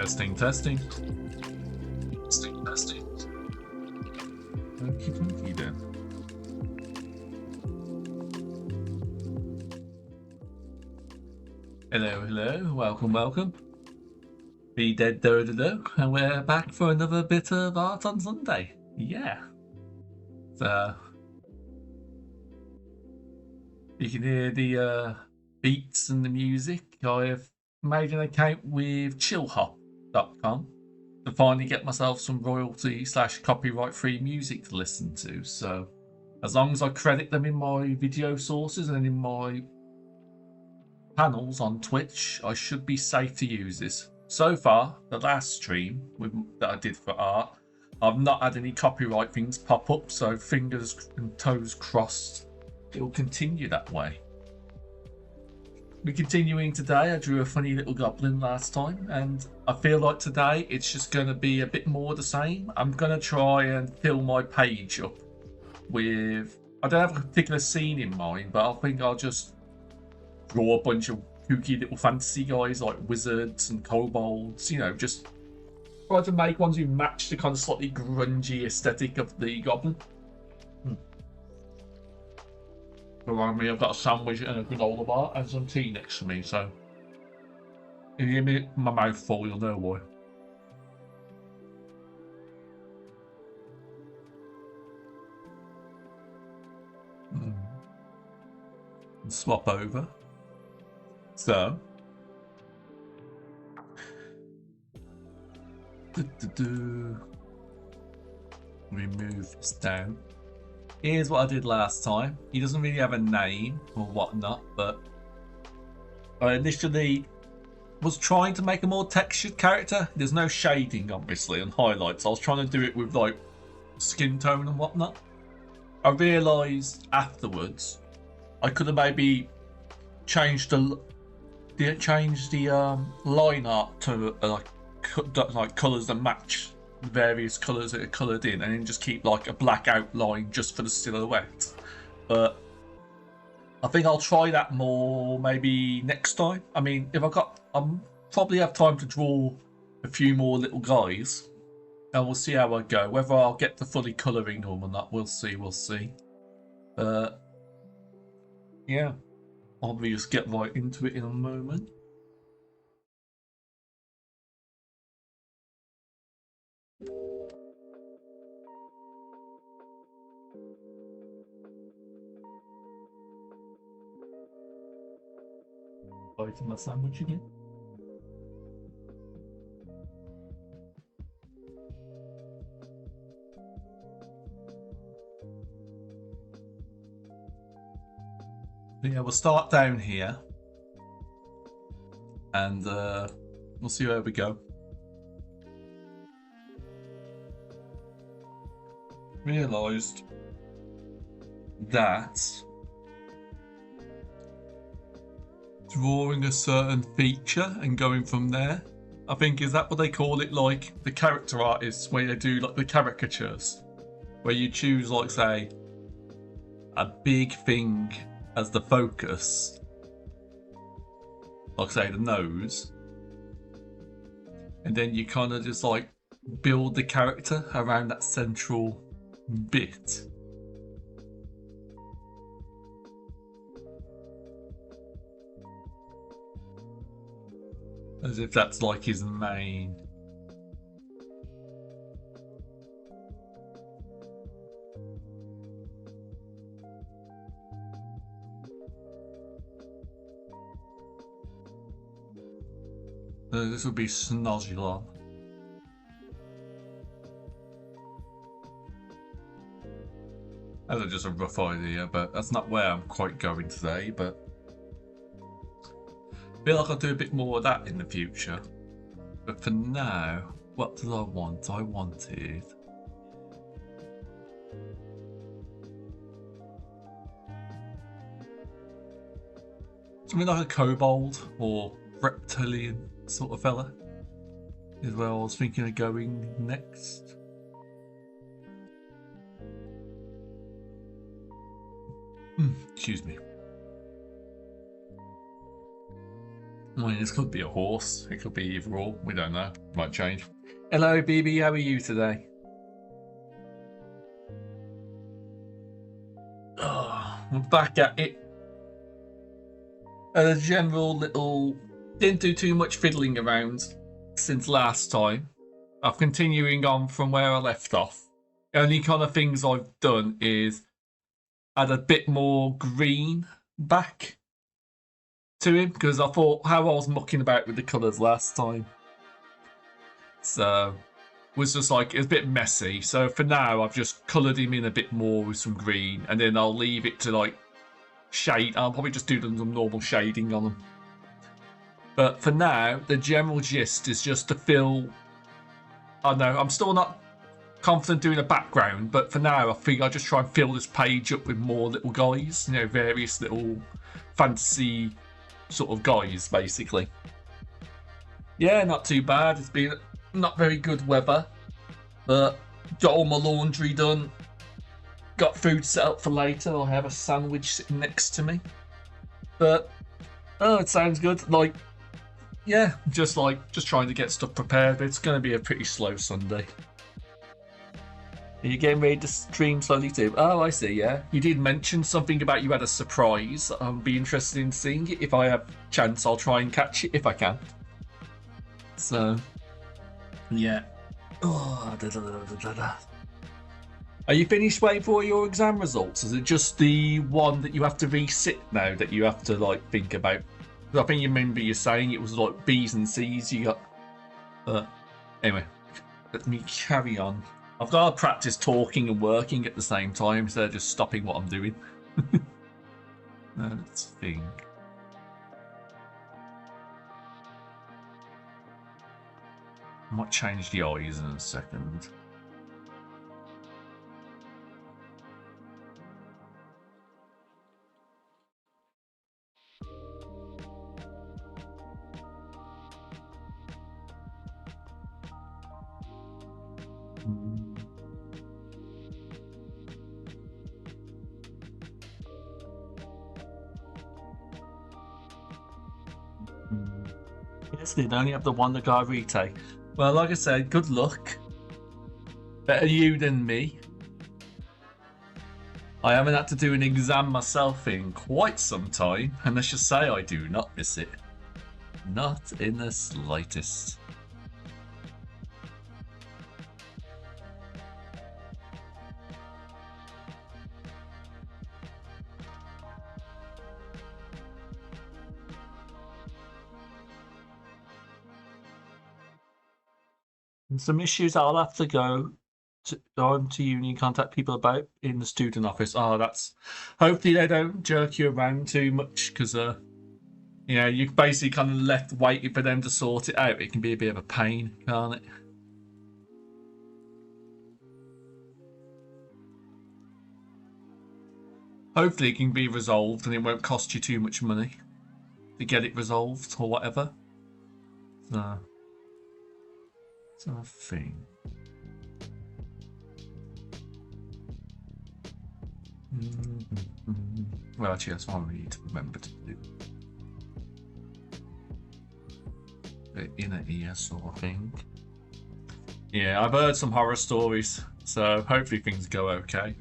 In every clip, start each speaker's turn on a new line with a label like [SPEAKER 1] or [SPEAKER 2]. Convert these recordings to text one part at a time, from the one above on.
[SPEAKER 1] Testing, testing. Testing, testing. Okie dokie then. Hello, hello, welcome, welcome. Be dead do, and we're back for another bit of Art on Sunday. Yeah. So you can hear the beats and the music. I've made an account with chillhop.com to finally get myself some royalty / copyright free music to listen to. So as long as I credit them in my video sources and in my panels on Twitch, I should be safe to use this. So far, the last stream that I did for art, I've not had any copyright things pop up, so fingers and toes crossed it will continue that way. We're continuing today. I drew a funny little goblin last time, and I feel like today it's just going to be a bit more the same. I'm going to try and fill my page up with... I don't have a particular scene in mind, but I think I'll just draw a bunch of kooky little fantasy guys like wizards and kobolds, you know, just try to make ones who match the kind of slightly grungy aesthetic of the goblin. Around me, I've got a sandwich and a granola bar and some tea next to me, so if you hear me, my mouth full, you'll know why. Swap over. So remove this down. Here's what I did last time. He doesn't really have a name or whatnot, but I initially was trying to make a more textured character. There's no shading, obviously, and highlights. I was trying to do it with like skin tone and whatnot. I realised afterwards I could have maybe changed the line art to like colours that match the various colours that are coloured in, and then just keep like a black outline just for the silhouette. But I think I'll try that more maybe next time. I mean, if I'm probably have time to draw a few more little guys, and we'll see how I go. Whether I'll get to fully colouring them or not, we'll see. Yeah, I'll just get right into it in a moment. Biting my sandwich again. Yeah, we'll start down here, and we'll see where we go. Realised that drawing a certain feature and going from there, I think, is that what they call it, like the character artists, where they do like the caricatures, where you choose, like, say, a big thing as the focus, like say the nose, and then you kind of just like build the character around that central bit. As if that's like his main. This would be Snozulon. That's just a rough idea, but that's not where I'm quite going today. But I feel like I'll do a bit more of that in the future. But for now, what did I want? I wanted... something like a kobold or reptilian sort of fella is where I was thinking of going next. Excuse me. I mean, this could be a horse. It could be either or. We don't know. Might change. Hello, BB. How are you today? Oh, we're back at it. A general little... Didn't do too much fiddling around since last time. I'm continuing on from where I left off. The only kind of things I've done is add a bit more green back to him, because I thought how I was mucking about with the colours last time. So it was just like, it was a bit messy. So for now, I've just coloured him in a bit more with some green, and then I'll leave it to like shade. I'll probably just do some normal shading on them. But for now, the general gist is just to fill... I know, I'm still not confident doing a background, but for now, I think I'll just try and fill this page up with more little guys, you know, various little fantasy sort of guys, basically. Yeah, not too bad. It's been not very good weather, but got all my laundry done. Got food set up for later. I'll have a sandwich sitting next to me. But, oh, it sounds good. Like, yeah, just trying to get stuff prepared. It's going to be a pretty slow Sunday. Are you getting ready to stream slowly too? Oh, I see, yeah. You did mention something about you had a surprise. I'll be interested in seeing it. If I have chance, I'll try and catch it if I can. So, yeah. Oh, Are you finished waiting for your exam results? Is it just the one that you have to resit now that you have to like think about? I think you remember you saying it was like B's and C's you got. Anyway, let me carry on. I've got to practice talking and working at the same time instead of just stopping what I'm doing. Let's think. I might change the eyes in a second. Yes, they only have the one that got a retake. Well, like I said, good luck. Better you than me. I haven't had to do an exam myself in quite some time, and let's just say I do not miss it. Not in the slightest. And some issues I'll have to go to uni and contact people about in the student office. Oh, that's... Hopefully they don't jerk you around too much, because, you know, you're basically kind of left waiting for them to sort it out. It can be a bit of a pain, can't it? Hopefully it can be resolved and it won't cost you too much money to get it resolved or whatever. So, it's a thing. Well, actually, that's one we need to remember to do. The inner ear sort of thing. Yeah, I've heard some horror stories, so hopefully things go okay.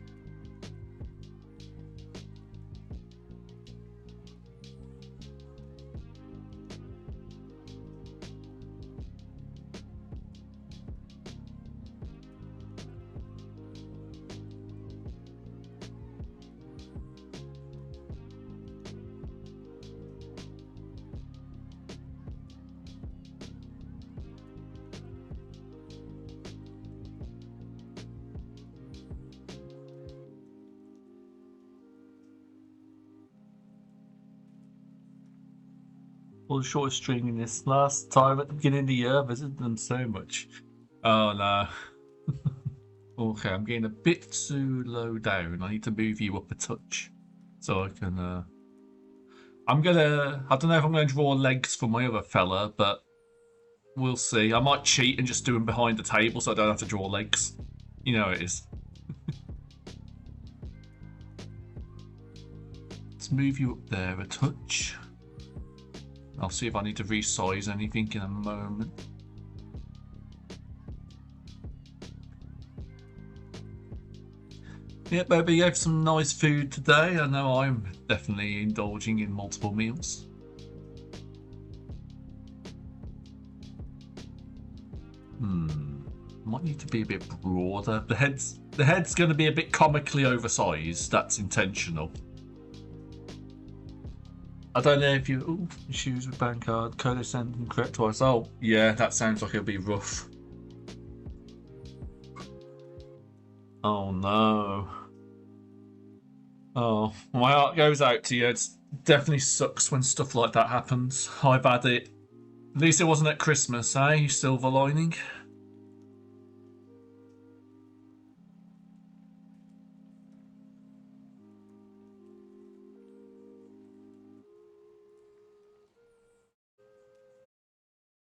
[SPEAKER 1] The shortest string in this last time at the beginning of the year. I visited them so much. Oh no. Okay, I'm getting a bit too low down. I need to move you up a touch so I can. I don't know if I'm gonna draw legs for my other fella, but we'll see. I might cheat and just do them behind the table so I don't have to draw legs. You know how it is. Let's move you up there a touch. I'll see if I need to resize anything in a moment. Yeah, baby, you have some nice food today. I know I'm definitely indulging in multiple meals. Might need to be a bit broader. The head's going to be a bit comically oversized. That's intentional. I don't know if you... Ooh, issues with bank card. Code sending correct twice. Oh, yeah, that sounds like it'll be rough. Oh, no. Oh, my heart goes out to you. It definitely sucks when stuff like that happens. I've had it. At least it wasn't at Christmas, eh? Silver lining.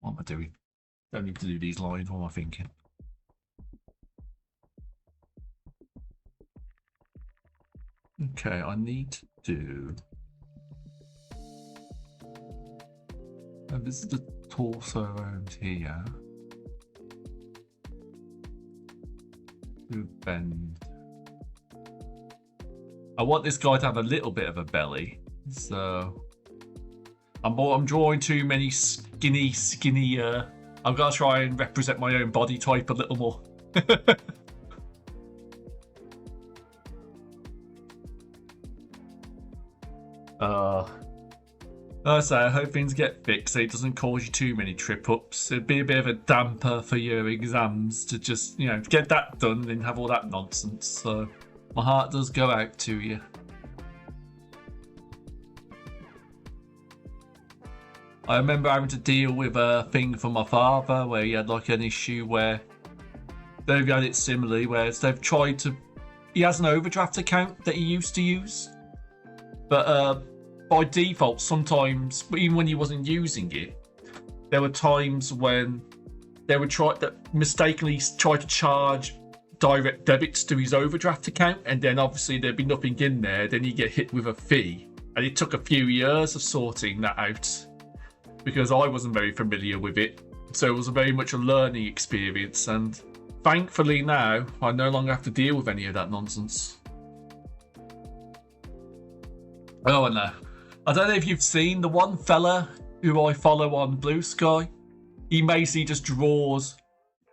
[SPEAKER 1] What am I doing? Don't need to do these lines. What am I thinking? Okay, I need to do... And this is the torso around here. Do bend. I want this guy to have a little bit of a belly, so I'm drawing too many skinny. I've got to try and represent my own body type a little more. I hope things get fixed so it doesn't cause you too many trip ups. It'd be a bit of a damper for your exams to just, get that done and have all that nonsense. So my heart does go out to you. I remember having to deal with a thing from my father where he had like an issue where they've had it similarly, where they've tried to... He has an overdraft account that he used to use, but by default, sometimes, even when he wasn't using it, there were times when they would mistakenly try to charge direct debits to his overdraft account, and then obviously there'd be nothing in there. Then he'd get hit with a fee, and it took a few years of sorting that out because I wasn't very familiar with it. So it was very much a learning experience, and thankfully now I no longer have to deal with any of that nonsense. Oh no. I don't know if you've seen the one fella who I follow on Blue Sky. He basically just draws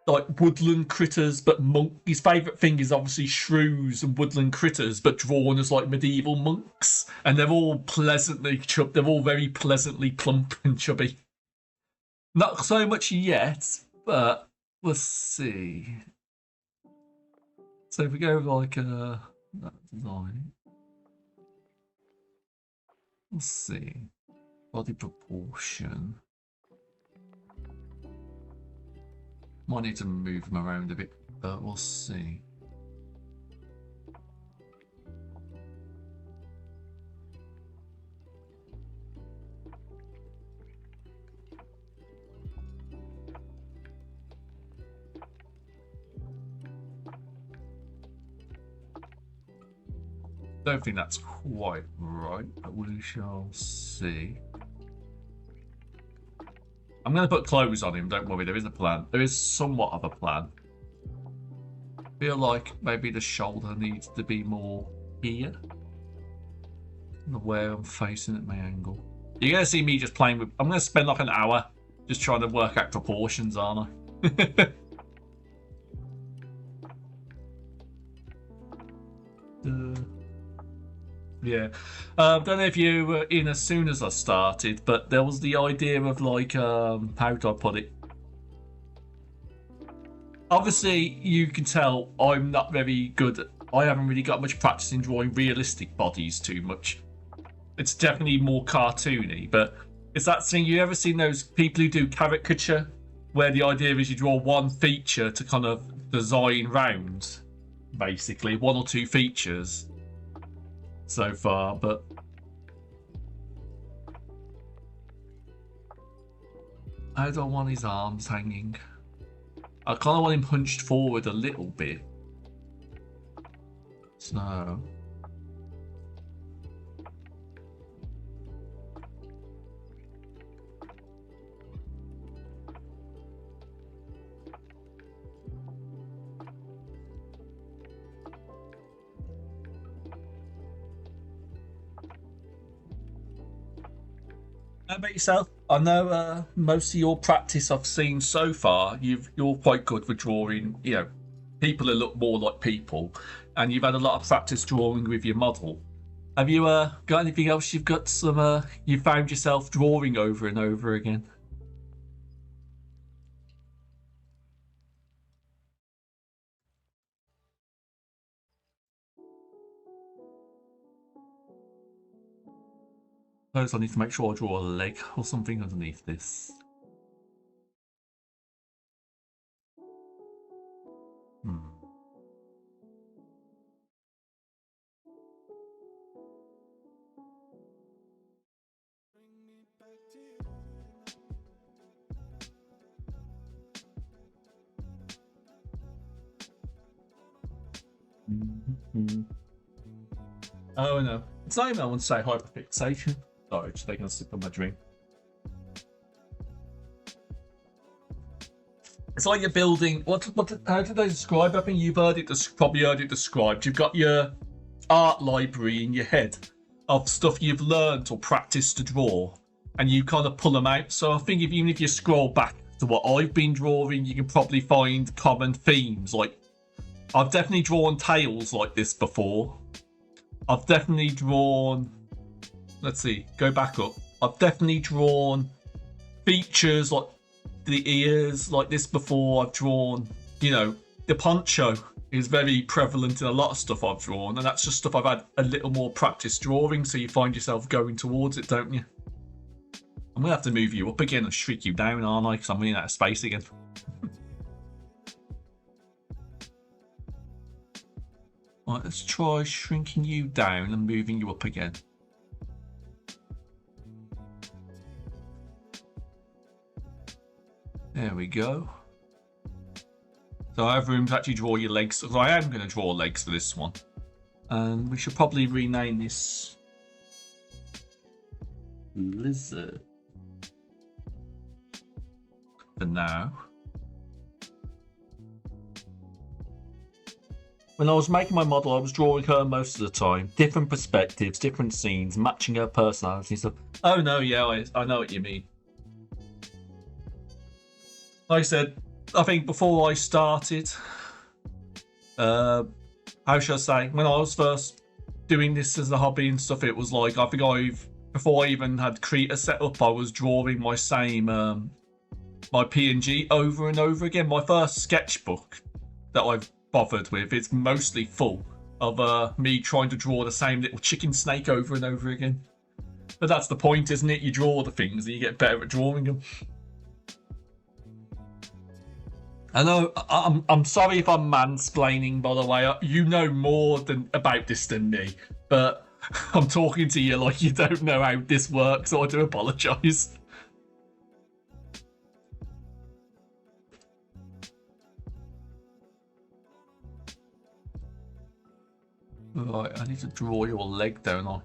[SPEAKER 1] like woodland critters, but his favourite thing is obviously shrews and woodland critters, but drawn as like medieval monks, and they're all they're all very pleasantly plump and chubby. Not so much yet, but we'll see. So if we go like that design. Let's see. Body proportion. Might need to move them around a bit, but we'll see. Don't think that's quite right, but we shall see. I'm going to put clothes on him, don't worry, there is a plan. There is somewhat of a plan. I feel like maybe the shoulder needs to be more here. The way I'm facing at my angle. You're going to see me just playing with... I'm going to spend like an hour just trying to work out proportions, aren't I? Yeah, don't know if you were in as soon as I started, but there was the idea of like, how do I put it? Obviously, you can tell I'm not very good. I haven't really got much practice in drawing realistic bodies too much. It's definitely more cartoony, but it's that thing, you ever seen those people who do caricature, where the idea is you draw one feature to kind of design round, basically, one or two features. So far, but I don't want his arms hanging. I kind of want him hunched forward a little bit. So How about yourself? I know most of your practice I've seen so far, you're quite good with drawing. People who look more like people, and you've had a lot of practice drawing with your model. Have you got anything else you've got some you found yourself drawing over and over again? Suppose I need to make sure I draw a leg or something underneath this. Hmm. Mm-hmm. Oh no, it's not even I want to say hyperfixation. Sorry, just taking a sip of my drink. It's like you're building. How did they describe? I think you've heard it. Probably heard it described. You've got your art library in your head of stuff you've learned or practiced to draw, and you kind of pull them out. So I think even if you scroll back to what I've been drawing, you can probably find common themes. Like I've definitely drawn tails like this before. I've definitely drawn. Let's see. Go back up. I've definitely drawn features like the ears like this before. I've drawn, the poncho is very prevalent in a lot of stuff I've drawn, and that's just stuff I've had a little more practice drawing, so you find yourself going towards it, don't you? I'm gonna have to move you up again and shrink you down, aren't I? Because I'm running out of space again. Right, let's try shrinking you down and moving you up again. There we go. So I have room to actually draw your legs. So I am going to draw legs for this one. And we should probably rename this Lizard for now. When I was making my model, I was drawing her most of the time. Different perspectives, different scenes, matching her personality and stuff. Oh no, yeah, I know what you mean. Like I said, I think before I started, how should I say, when I was first doing this as a hobby and stuff, it was like, I think before I even had Krita set up, I was drawing my same, my PNG over and over again. My first sketchbook that I've bothered with, it's mostly full of me trying to draw the same little chicken snake over and over again. But that's the point, isn't it? You draw the things and you get better at drawing them. I know. I'm sorry if I'm mansplaining. By the way, you know more about this than me, but I'm talking to you like you don't know how this works. So I do apologise. Right, I need to draw your leg, don't I?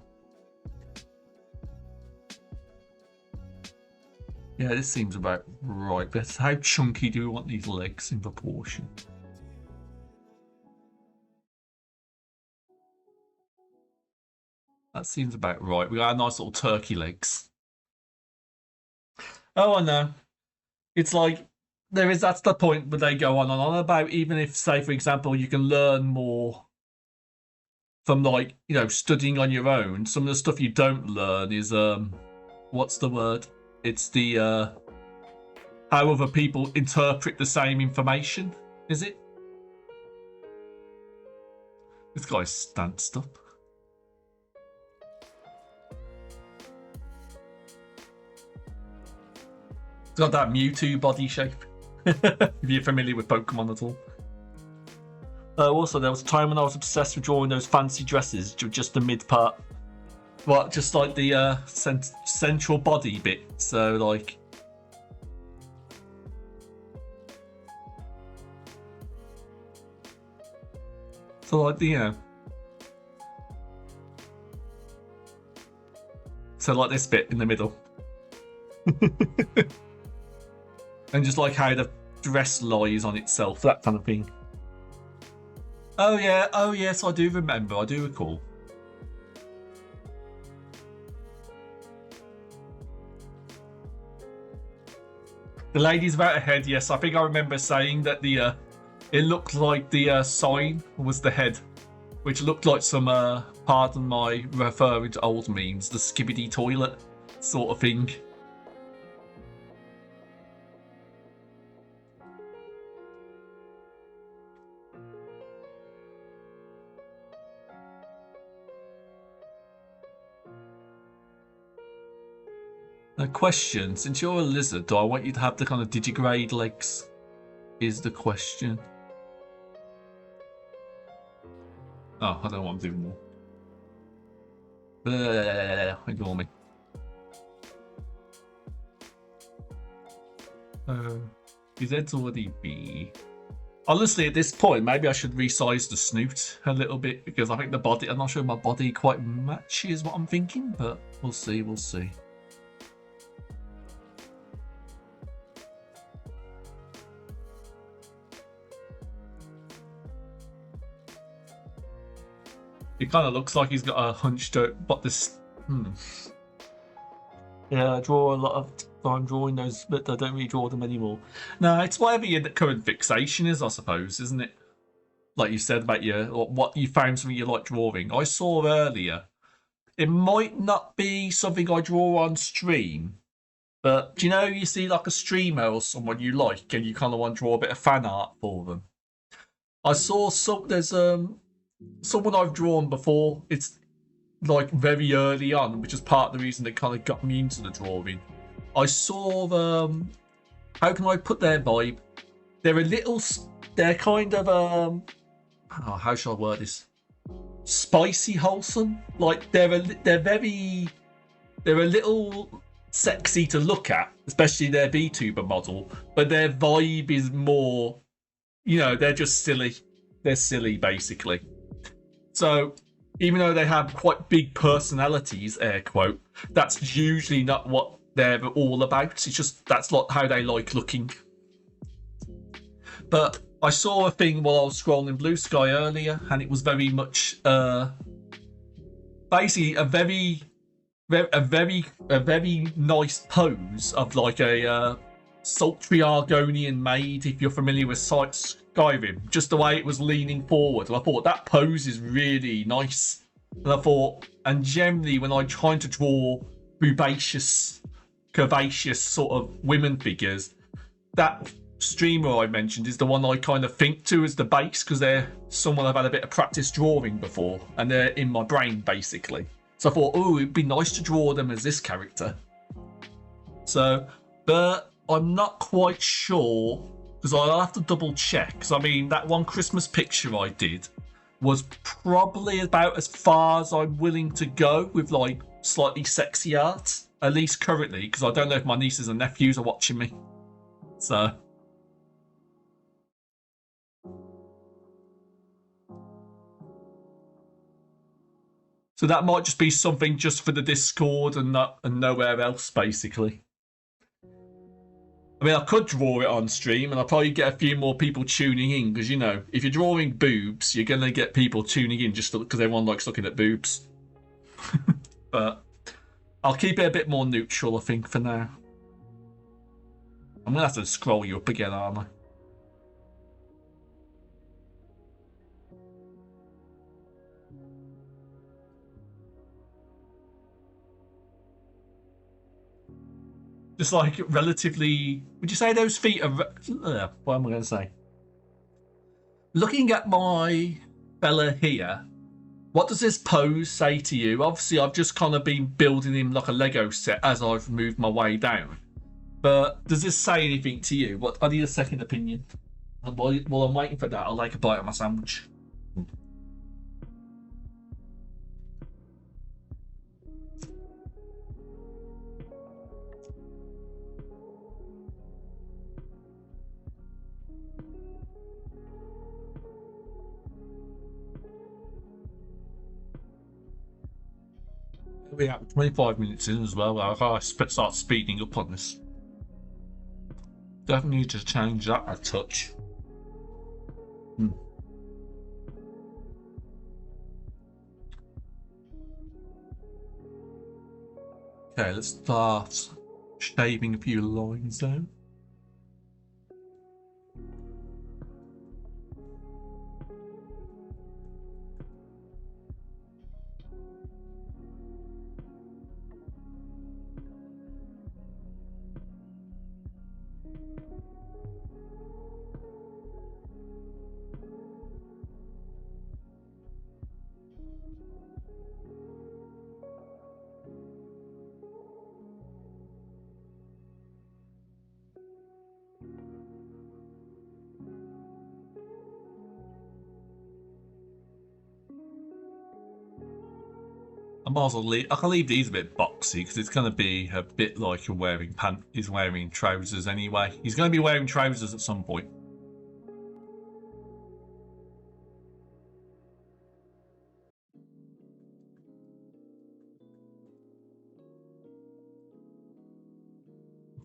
[SPEAKER 1] Yeah, this seems about right. But how chunky do we want these legs in proportion? That seems about right. We got nice little turkey legs. Oh, I know. It's like that's the point where they go on and on about, even if, say, for example, you can learn more from studying on your own. Some of the stuff you don't learn is what's the word? It's the how other people interpret the same information, is it? This guy's stanced up. He's got that Mewtwo body shape. If you're familiar with Pokemon at all. Also, there was a time when I was obsessed with drawing those fancy dresses, just the mid part. What, just like the central body bit. So, like. So, like, So, like this bit in the middle. And just like how the dress lies on itself, that kind of thing. Oh yes, I do remember, I do recall. The lady's about a head, yes. I think I remember saying that the it looked like the sign was the head, which looked like some, pardon my referring to old memes, the Skibidi toilet sort of thing. A question, since you're a lizard, do I want you to have the kind of digigrade legs? Is the question. Oh, I don't know what I'm doing there. Ignore me. His head's already B. Honestly, at this point, maybe I should resize the snoot a little bit because I think the body, I'm not sure my body quite matches what I'm thinking, but we'll see, we'll see. It kind of looks like he's got a hunched out, but this. Yeah, I draw a lot of time drawing those, but I don't really draw them anymore. No, it's whatever your current fixation is, I suppose, isn't it? Like you said about what you found something you like drawing. I saw earlier. It might not be something I draw on stream, but do you know you see like a streamer or someone you like, and you kind of want to draw a bit of fan art for them? I saw there's someone I've drawn before. It's like very early on, which is part of the reason that kind of got me into the drawing. I saw how can I put their vibe? They're kind of how shall I word this? Spicy wholesome. Like they're a little sexy to look at, especially their VTuber model, but their vibe is more, they're just silly. They're silly basically. So even though they have quite big personalities, air quote, that's usually not what they're all about. It's just that's not how they like looking. But I saw a thing while I was scrolling Blue Sky earlier, and it was very much basically a very nice pose of like a sultry Argonian maid, if you're familiar with Skyrim, just the way it was leaning forward. And I thought that pose is really nice. And I thought, and generally when I'm trying to draw bodacious, curvaceous sort of women figures, that streamer I mentioned is the one I kind of think to as the base, because they're someone I've had a bit of practice drawing before, and they're in my brain basically. So I thought, oh, it'd be nice to draw them as this character. So, but I'm not quite sure, because I'll have to double check. Because I mean, that one Christmas picture I did was probably about as far as I'm willing to go with like slightly sexy art, at least currently, because I don't know if my nieces and nephews are watching me. So. So that might just be something just for the Discord and nowhere else, basically. I mean, I could draw it on stream, and I'll probably get a few more people tuning in, because, if you're drawing boobs, you're going to get people tuning in just because everyone likes looking at boobs. But I'll keep it a bit more neutral, I think, for now. I'm going to have to scroll you up again, aren't I? Just like relatively, would you say those feet are? What am I going to say? Looking at my fella here, what does this pose say to you? Obviously, I've just kind of been building him like a Lego set as I've moved my way down. But does this say anything to you? I need a second opinion. And while I'm waiting for that, I'll take a bite of my sandwich. We're at 25 minutes in as well. I gotta start speeding up on this. Definitely need to change that a touch. Okay, let's start shaping a few lines down. I might as well leave. I can leave these a bit boxy because it's going to be a bit like you're wearing He's wearing trousers anyway. He's going to be wearing trousers at some point.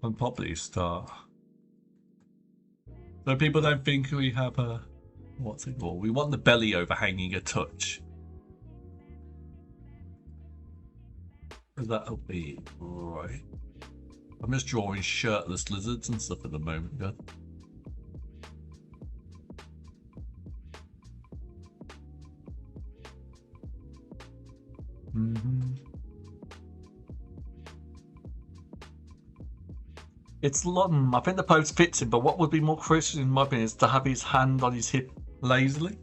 [SPEAKER 1] And probably start. So people don't think we have a what's it called? We want the belly overhanging a touch. That'll be right. I'm just drawing shirtless lizards and stuff at the moment, yeah. It's London. I think the pose fits him, but what would be more crucial in my opinion is to have his hand on his hip lazily.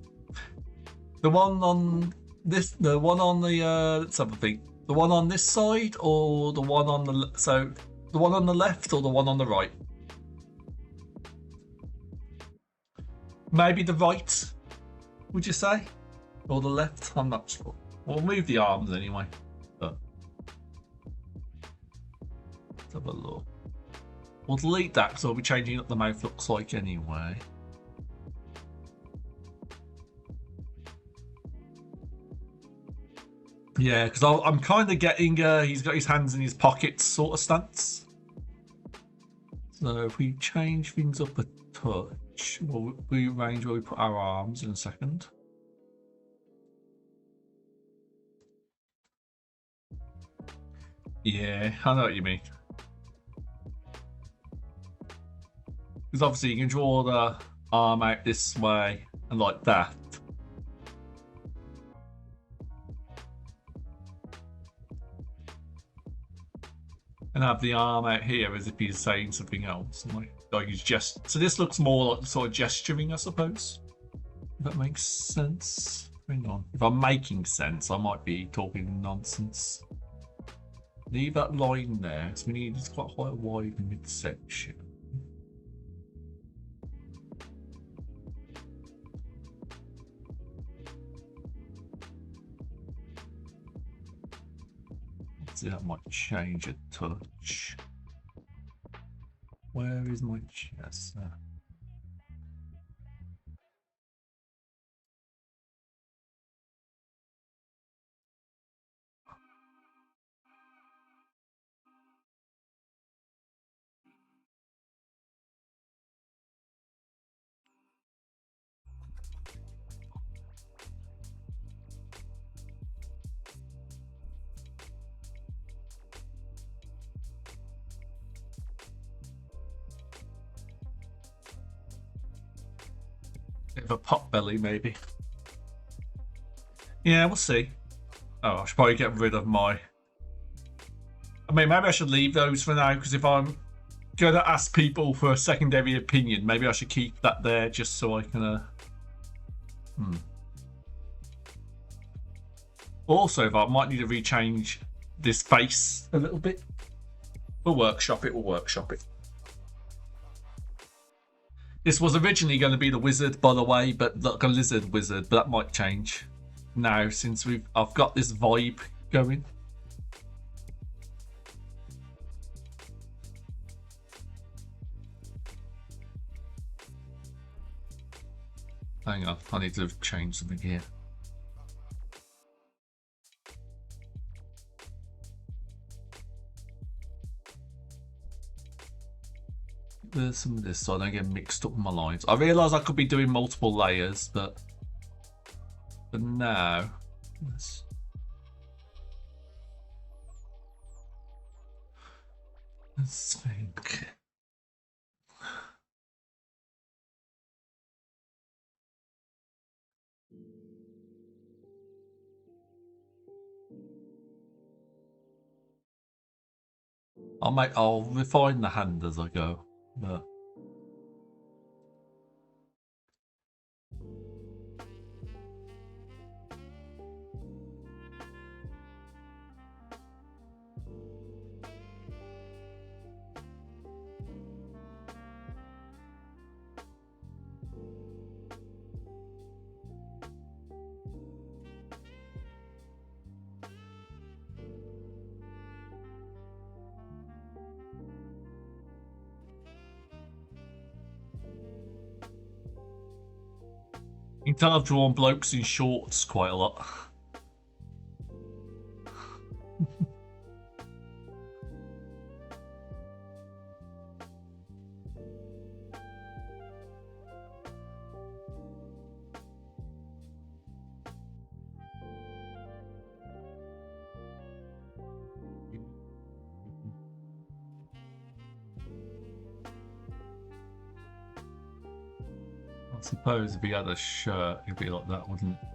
[SPEAKER 1] The one on this, the one on the let's have a think. The one on this side, or the one on the the one on the left, or the one on the right? Maybe the right. Would you say, or the left? I'm not sure. We'll move the arms anyway. But let's have a look. We'll delete that because I'll be changing what the mouth looks like anyway. Yeah, because I'm kind of getting he's got his hands in his pockets sort of stance. So if we change things up a touch, we'll rearrange where we put our arms in a second. Yeah, I know what you mean. Because obviously you can draw the arm out this way and like that. And have the arm out here as if he's saying something else. Like he's so this looks more like sort of gesturing, I suppose. If that makes sense. Hang on. If I'm making sense, I might be talking nonsense. Leave that line there, because we need, it's quite a wide midsection. That might change a touch. Where is my chest? Bit of a pot belly, maybe. Yeah, we'll see. Oh, I should probably get rid of my... I mean, maybe I should leave those for now, because if I'm going to ask people for a secondary opinion, maybe I should keep that there just so I can... Also, I might need to rechange this face a little bit. We'll workshop it, This was originally going to be the wizard, by the way, but like a lizard wizard, but that might change now since I've got this vibe going. Hang on, I need to change something here. There's some of this so I don't get mixed up with my lines. I realise I could be doing multiple layers, but for now, let's think. I'll refine the hand as I go, but You can tell I've drawn blokes in shorts quite a lot. I suppose if he had a shirt, it'd be like that, wouldn't it?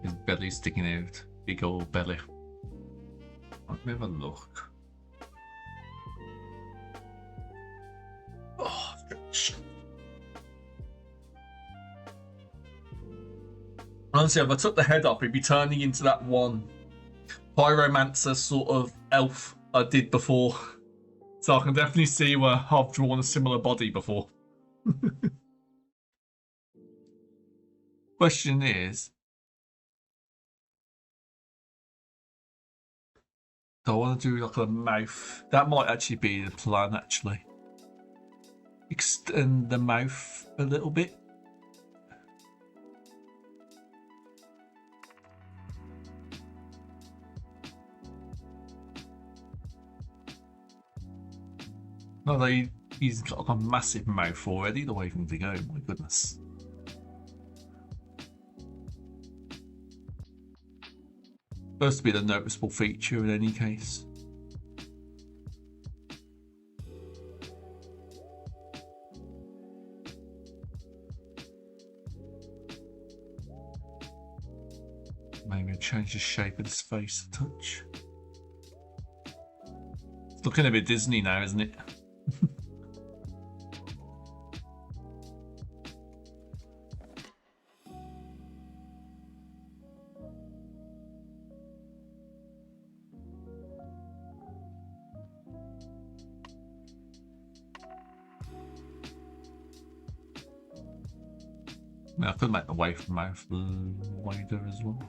[SPEAKER 1] His belly sticking out. Big old belly. Let me have a look. Oh, honestly, if I took the head off, he'd be turning into that one pyromancer sort of elf I did before. So I can definitely see where I've drawn a similar body before. Question is, do I want to do like a mouth? That might actually be the plan, actually. Extend the mouth a little bit. No, he's got like a massive mouth already, the way things are going, my goodness. Supposed to be the noticeable feature in any case. Maybe change the shape of his face a touch. It's looking a bit Disney now, isn't it? I could make the wafer mouth wider as well.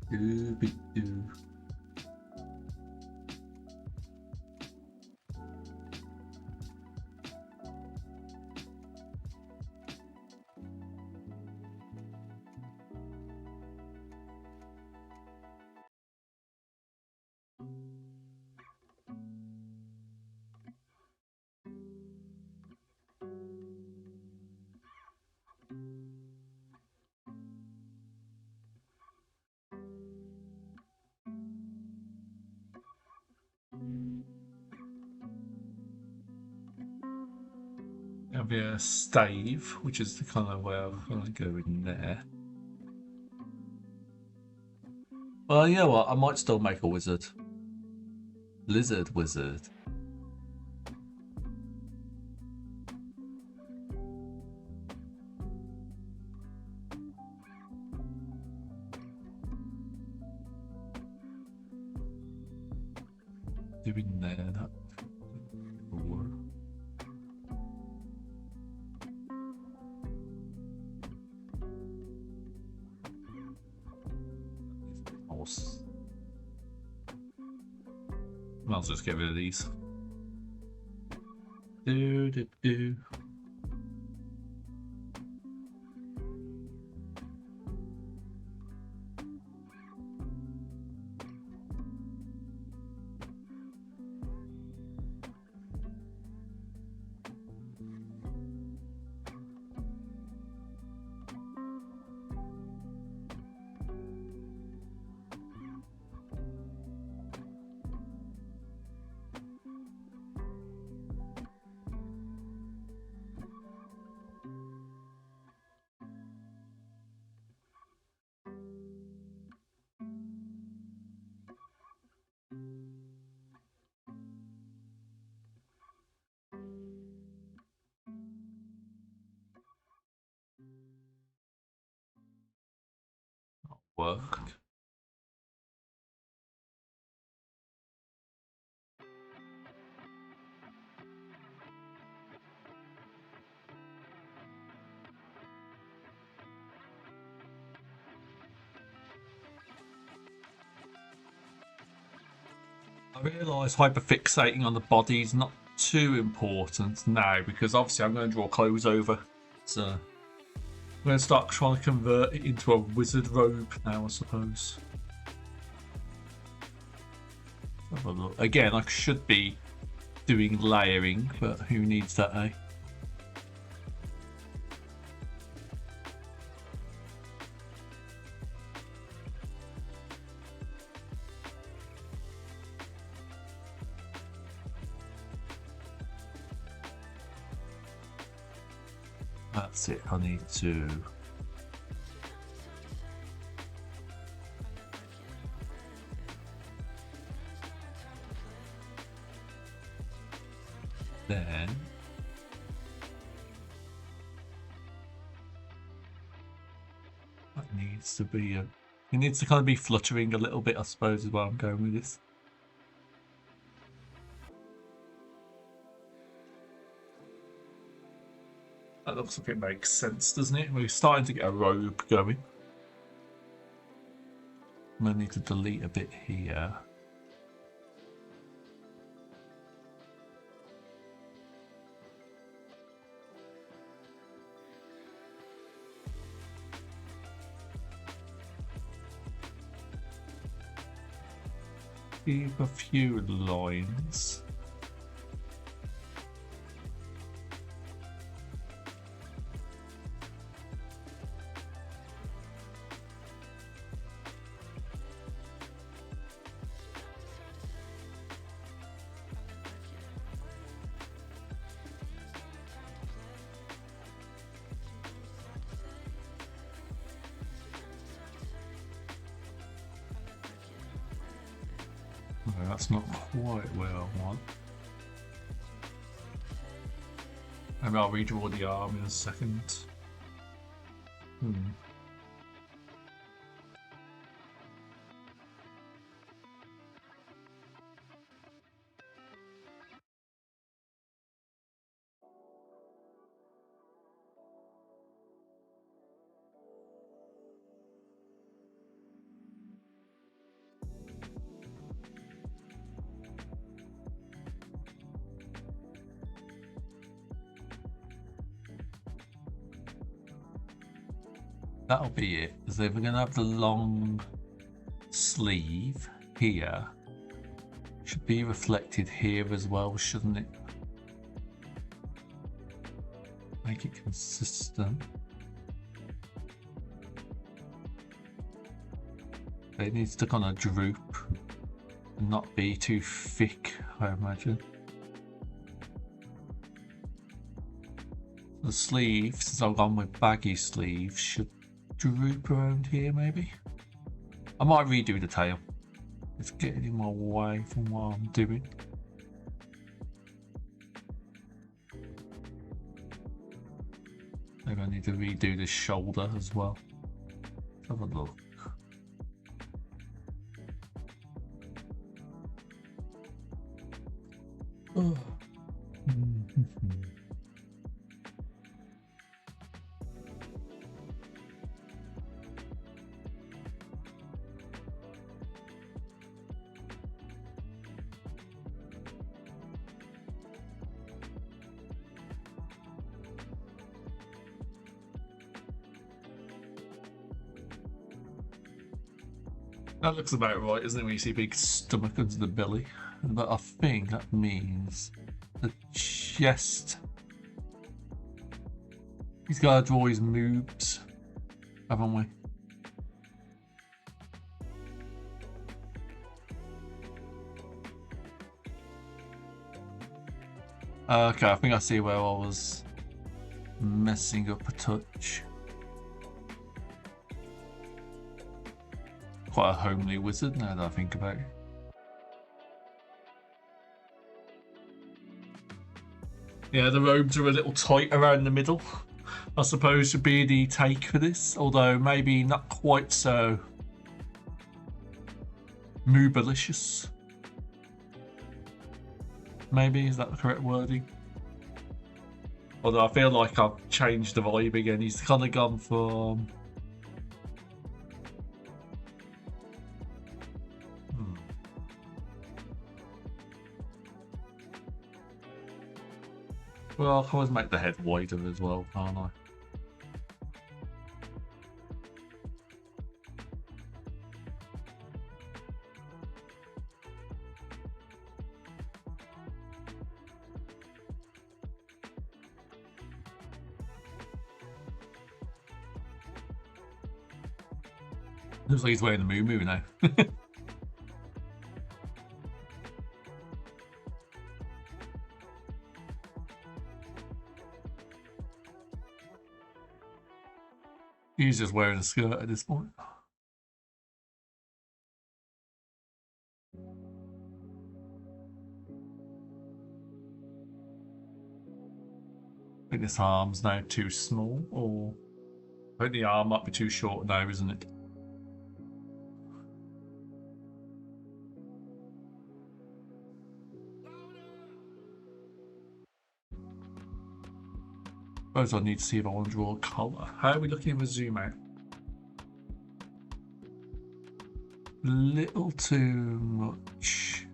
[SPEAKER 1] Do. Have a stave, which is the kind of way I'm going to go in there. Well, you know what? I might still make a wizard. Lizard wizard. Doing there, that. I'll just get rid of these. Do. Work. I realise hyperfixating on the body is not too important now because obviously I'm going to draw clothes over. So I'm going to start trying to convert it into a wizard robe now, I suppose. Have a look. Again, I should be doing layering, but who needs that, eh? That's it, I need to... Then... That needs to be a... It needs to kind of be fluttering a little bit, I suppose, is where I'm going with this. That looks like it makes sense, doesn't it? We're starting to get a robe going. I'm going to need to delete a bit here. Keep a few lines. No, that's not quite where I want. Maybe I'll redraw the arm in a second. That'll be it. So if we're going to have the long sleeve here, should be reflected here as well, shouldn't it? Make it consistent. It needs to kind of droop and not be too thick, I imagine. The sleeve, since I've gone with baggy sleeves, should droop around here maybe. I might redo the tail. It's getting in my way from what I'm doing. Maybe I need to redo this shoulder as well. Let's have a look. Oh. That looks about right, isn't it, when you see a big stomach under the belly? But I think that means the chest. He's got to draw his moves, haven't we? Okay, I think I see where I was messing up a touch. Quite a homely wizard now that I think about it. Yeah, the robes are a little tight around the middle. I suppose should be the take for this, although maybe not quite so moobalicious. Maybe, is that the correct wording? Although I feel like I've changed the vibe again. He's kind of gone from... Well, I can always make the head wider as well, can't I? Looks like he's wearing the moo now. He's just wearing a skirt at this point. I think this arm's now too small, or I think the arm might be too short now, isn't it? Suppose I need to see if I want to draw a colour. How are we looking with zoom out? Little too much.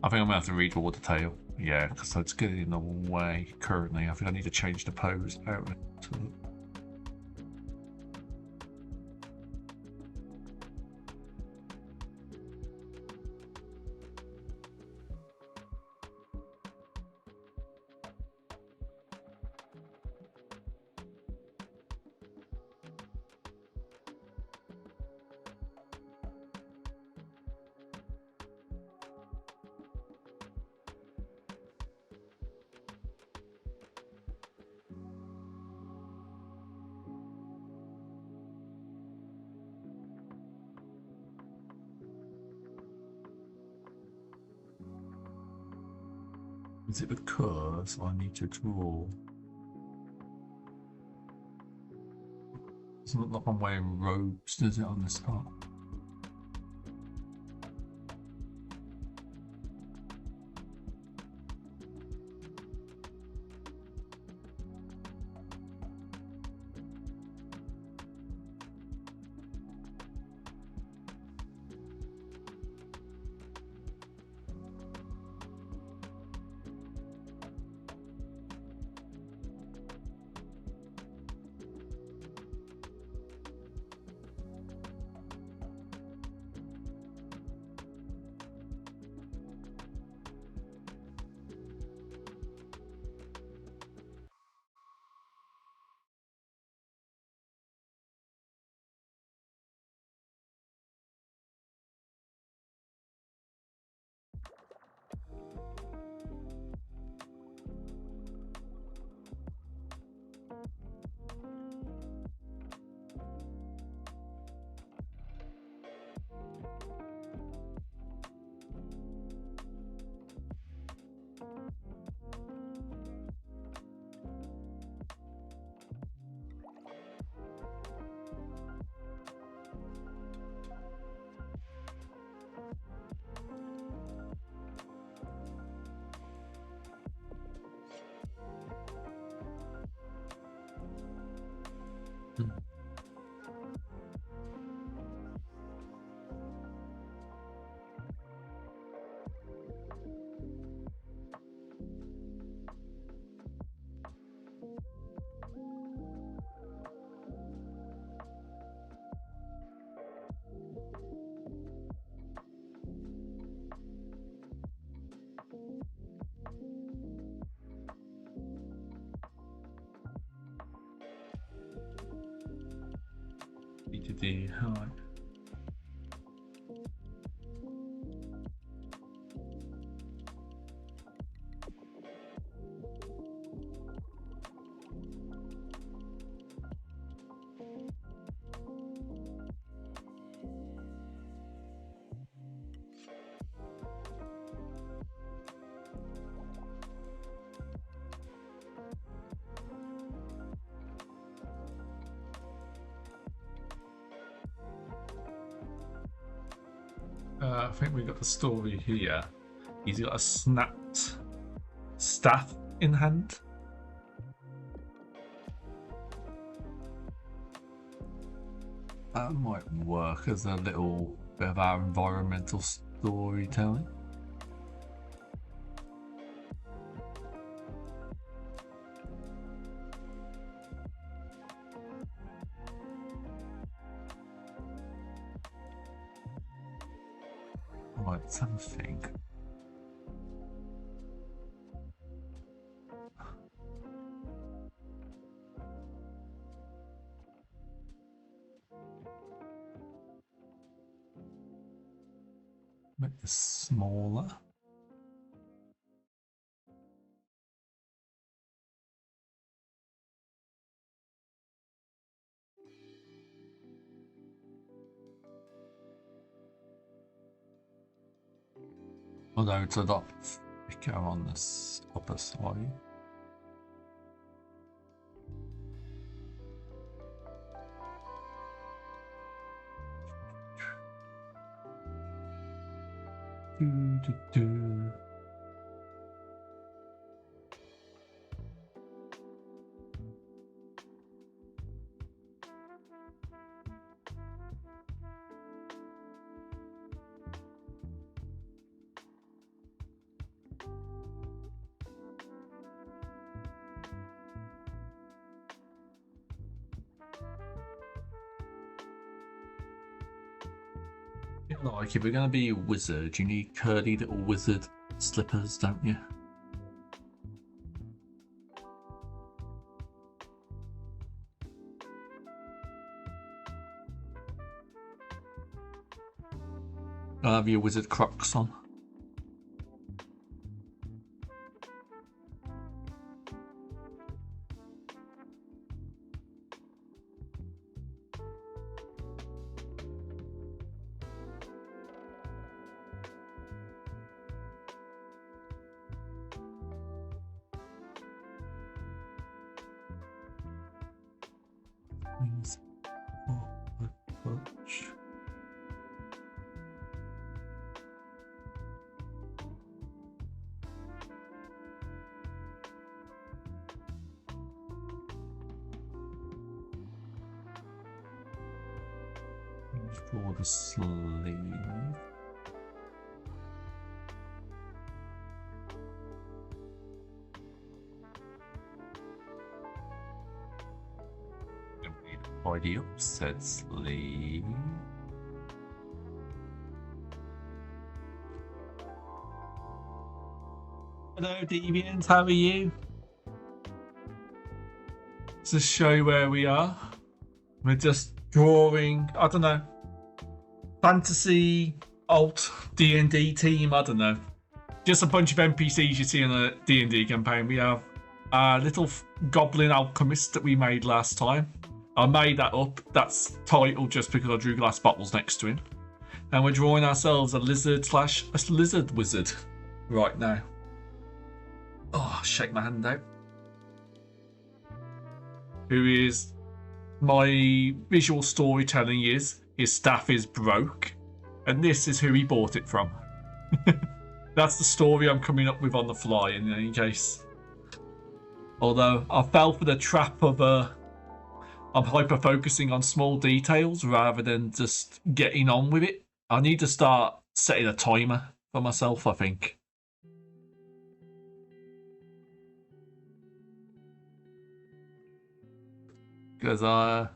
[SPEAKER 1] I think I'm going to have to redraw the tail. Yeah, because it's getting in the way currently. I think I need to change the pose out. Is it because I need to draw? Doesn't look like I'm wearing robes, does it, on this part? BTD, hi. I think we got the story here. He's got a snapped staff in hand. That might work as a little bit of our environmental storytelling. Right, let's have a think. Make this smaller. Although it's a lot thicker on this upper side. Do. Like, if you're going to be a wizard, you need curly little wizard slippers, don't you? I'll have your wizard Crocs on. For the sleeve. For the upset sleeve. Hello Deviants, how are you? To show where we are. We're just drawing, I don't know, fantasy alt D&D team, I don't know. Just a bunch of NPCs you see in a D&D campaign. We have a little goblin alchemist that we made last time. I made that up. That's titled just because I drew glass bottles next to him. And we're drawing ourselves a lizard slash a lizard wizard right now. Oh, shake my hand out. Who is, my visual storytelling is, his staff is broke. And this is who he bought it from. That's the story I'm coming up with on the fly in any case. Although I fell for the trap of I'm hyper-focusing on small details rather than just getting on with it. I need to start setting a timer for myself, I think. Because I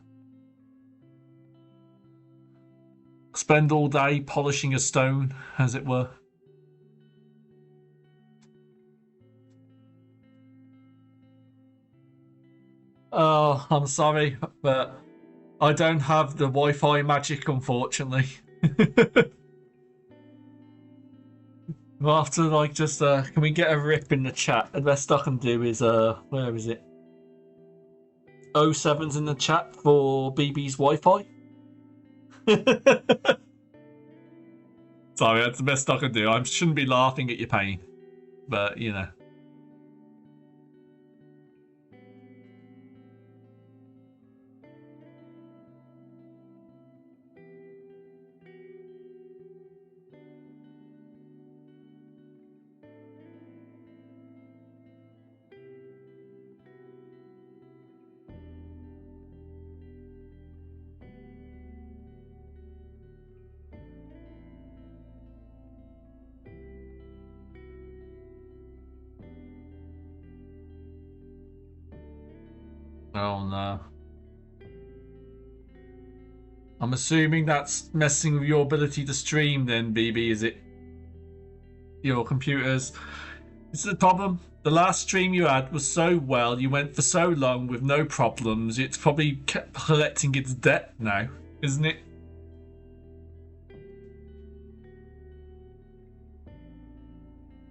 [SPEAKER 1] spend all day polishing a stone, as it were. Oh, I'm sorry, but I don't have the Wi-Fi magic, unfortunately. We'll have to, like, just, can we get a rip in the chat? The best I can do is, where is it? 07's in the chat for BB's Wi-Fi. Sorry, that's the best I can do. I shouldn't be laughing at your pain, but, you know. Oh no. I'm assuming that's messing with your ability to stream then, BB, is it? Your computers. This is the problem. The last stream you had was so well, you went for so long with no problems, it's probably kept collecting its debt now, isn't it?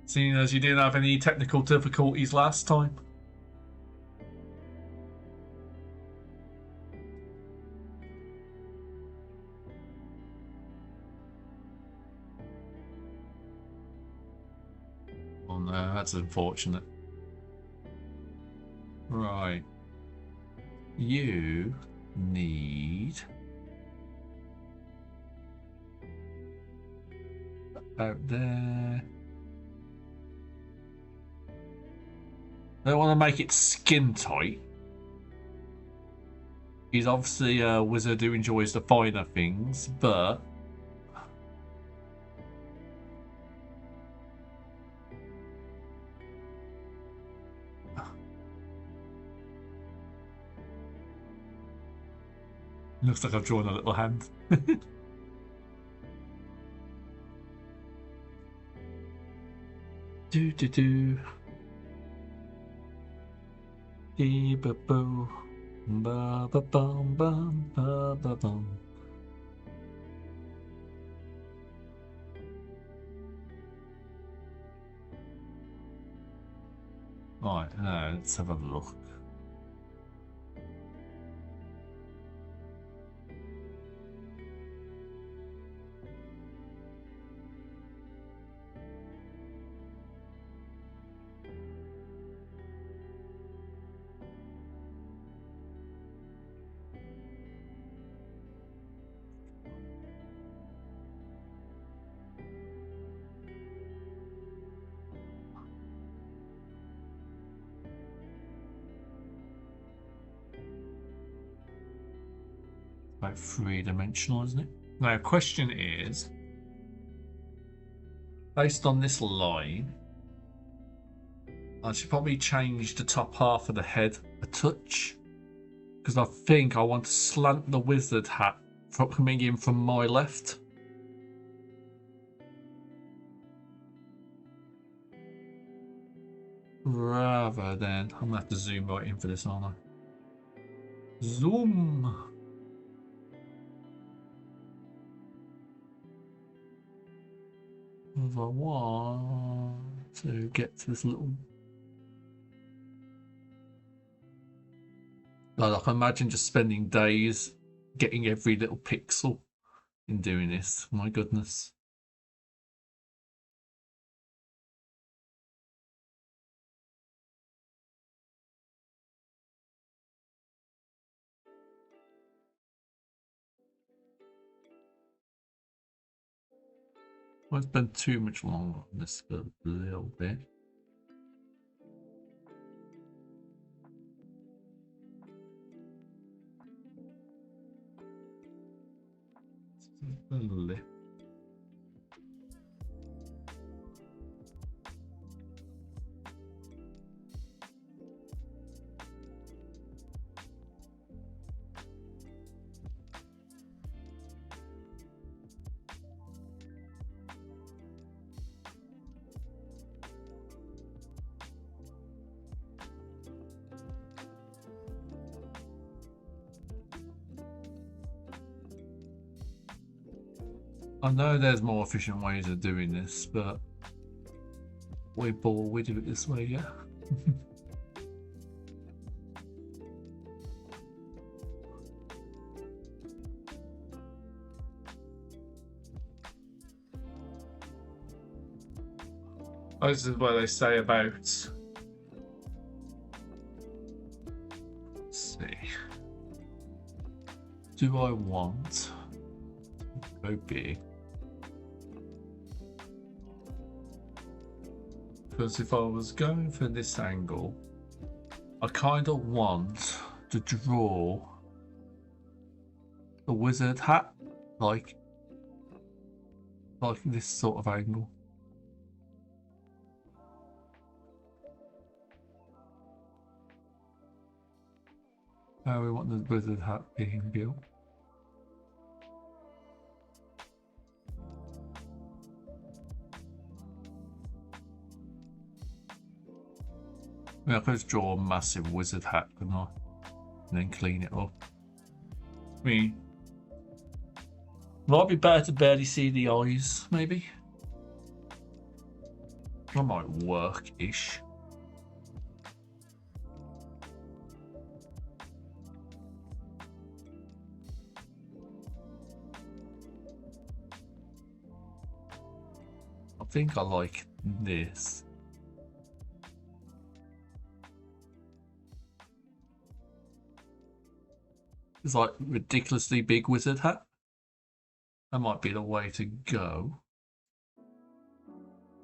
[SPEAKER 1] Seeing as you didn't have any technical difficulties last time. Oh no, that's unfortunate. Right. You need out there. I don't want to make it skin tight. He's obviously a wizard who enjoys the finer things, but looks like I've drawn a little hand. Do do do. Dee ba boo. Ba ba bum bum ba ba bum. Right, let's have a look. About three-dimensional, isn't it? Now, question is, based on this line, I should probably change the top half of the head a touch, because I think I want to slant the wizard hat coming in from my left. Rather than, I'm gonna have to zoom right in for this, aren't I? Zoom. If I want to get to this little, like I can imagine just spending days getting every little pixel in doing this. My goodness. I won't spend too much longer on this for a little bit. A lip. I know there's more efficient ways of doing this, but we're bored, we do it this way, yeah? This is what they say about. Let's see. Do I want to go big? Because if I was going for this angle, I kind of want to draw the wizard hat like this sort of angle. We want the wizard hat being built. I mean, I could just draw a massive wizard hat, couldn't I? And then clean it up. I mean, might be better to barely see the eyes, maybe. That might work-ish. I think I like this. It's like ridiculously big wizard hat. That might be the way to go.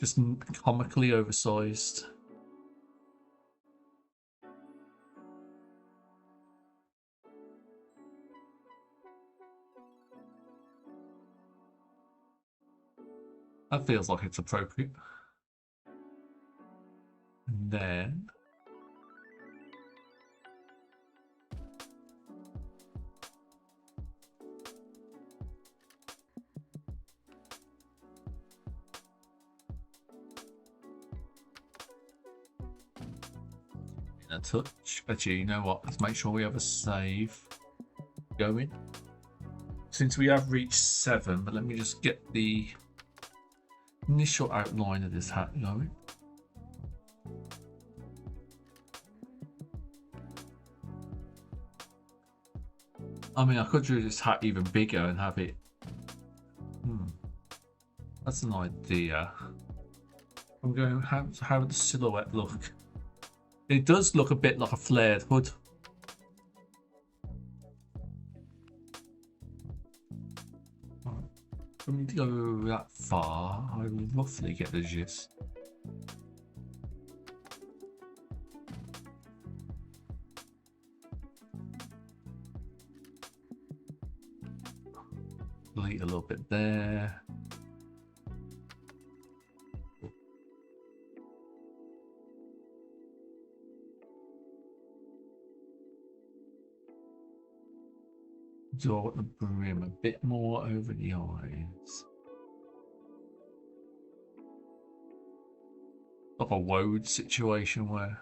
[SPEAKER 1] Just comically oversized. That feels like it's appropriate. And then a touch. Actually, you know what? Let's make sure we have a save going. Since we have reached 7, but let me just get the initial outline of this hat going. I mean, I could do this hat even bigger and have it. That's an idea. I'm going. How would the silhouette look? It does look a bit like a flared hood. For me to go that far, I roughly get the gist. Delete a little bit there. Draw the brim a bit more over the eyes. Like a woad situation where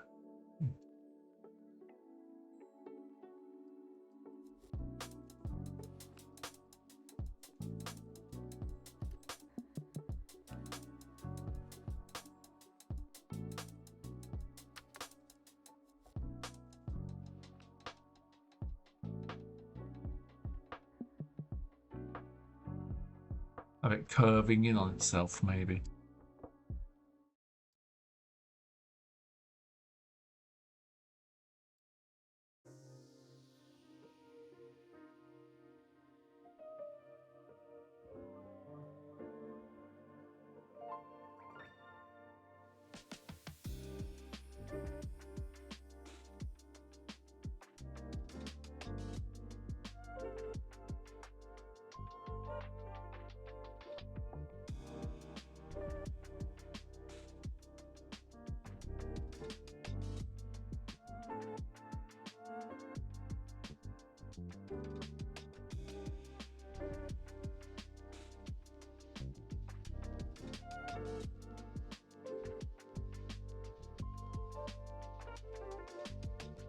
[SPEAKER 1] have it curving in on itself, maybe.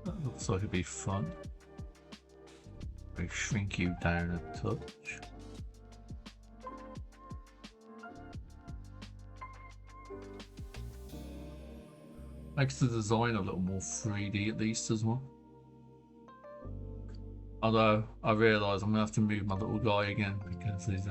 [SPEAKER 1] That looks like it'd be fun. They shrink you down a touch. Makes the design a little more 3D at least as well. Although I realise I'm gonna have to move my little guy again because he's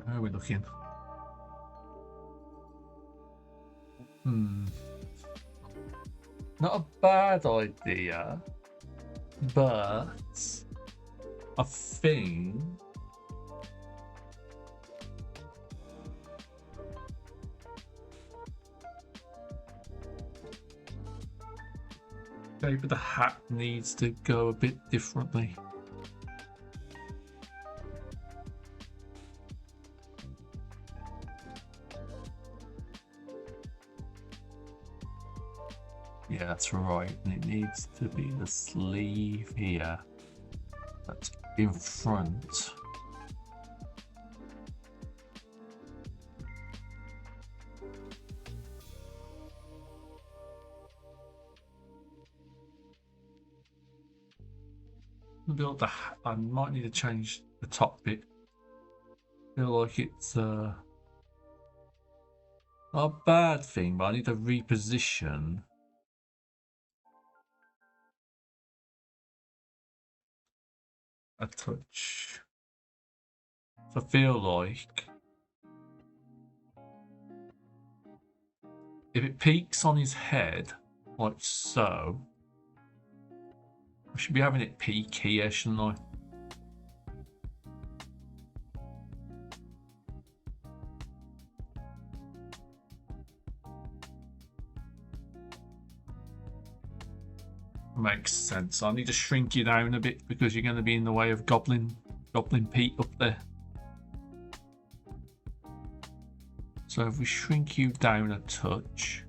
[SPEAKER 1] how are we looking? Not a bad idea, but I think maybe the hat needs to go a bit differently. Yeah, that's right. And it needs to be the sleeve here. That's in front. Build the. I might need to change the top bit. Feel like it's not a bad thing, but I need to reposition. A touch. So I feel like if it peaks on his head, like so, I should be having it peak here, shouldn't I? Makes sense. I need to shrink you down a bit because you're going to be in the way of Goblin Pete up there. So if we shrink you down a touch.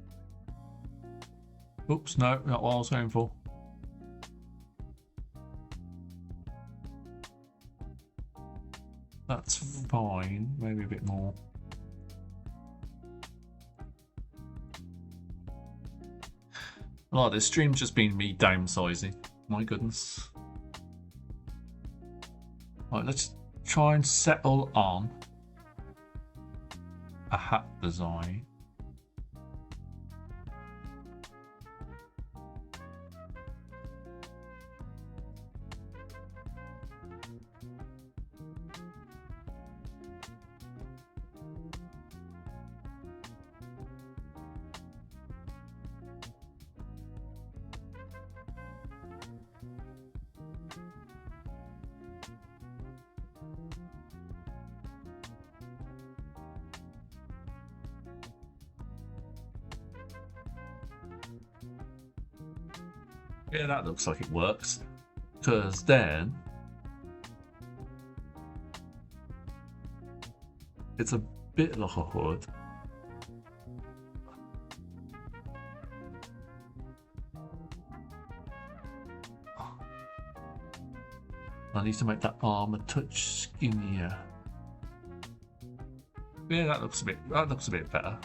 [SPEAKER 1] Oops, no, not what I was going for. That's fine. Maybe a bit more. Oh, this stream's just been me downsizing. My goodness. Right, let's try and settle on a hat design. Yeah, that looks like it works. Because then it's a bit like a hood. I need to make that arm a touch skinnier. Yeah, that looks a bit better.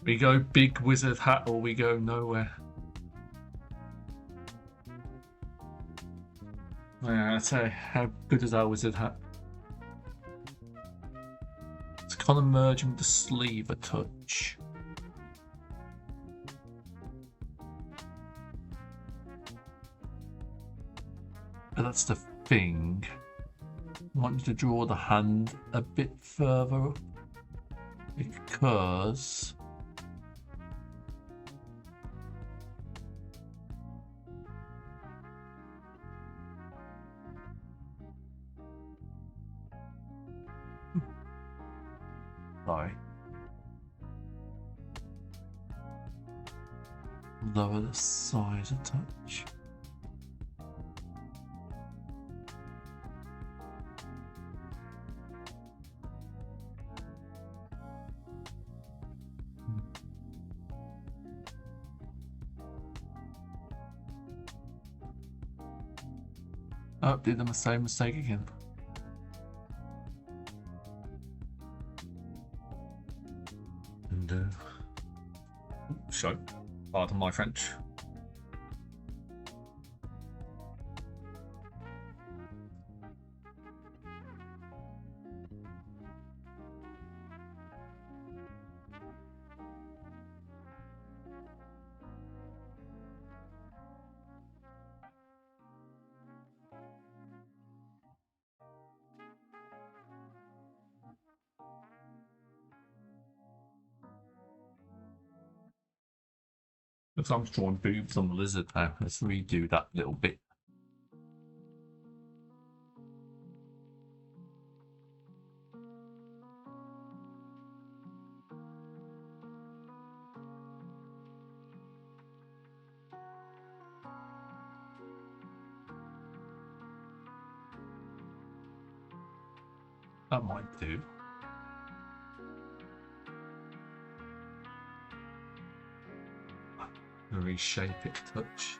[SPEAKER 1] We go big wizard hat or we go nowhere. Yeah, I'd say how good is our wizard hat? It's kind of merging with the sleeve a touch. But that's the thing. I want you to draw the hand a bit further up because sorry. Lower the size a touch. Oh, did the same mistake again. And so, pardon my French. Looks like I'm drawing boobs on the lizard now. Let's redo that little bit. That might do. Reshape it a touch.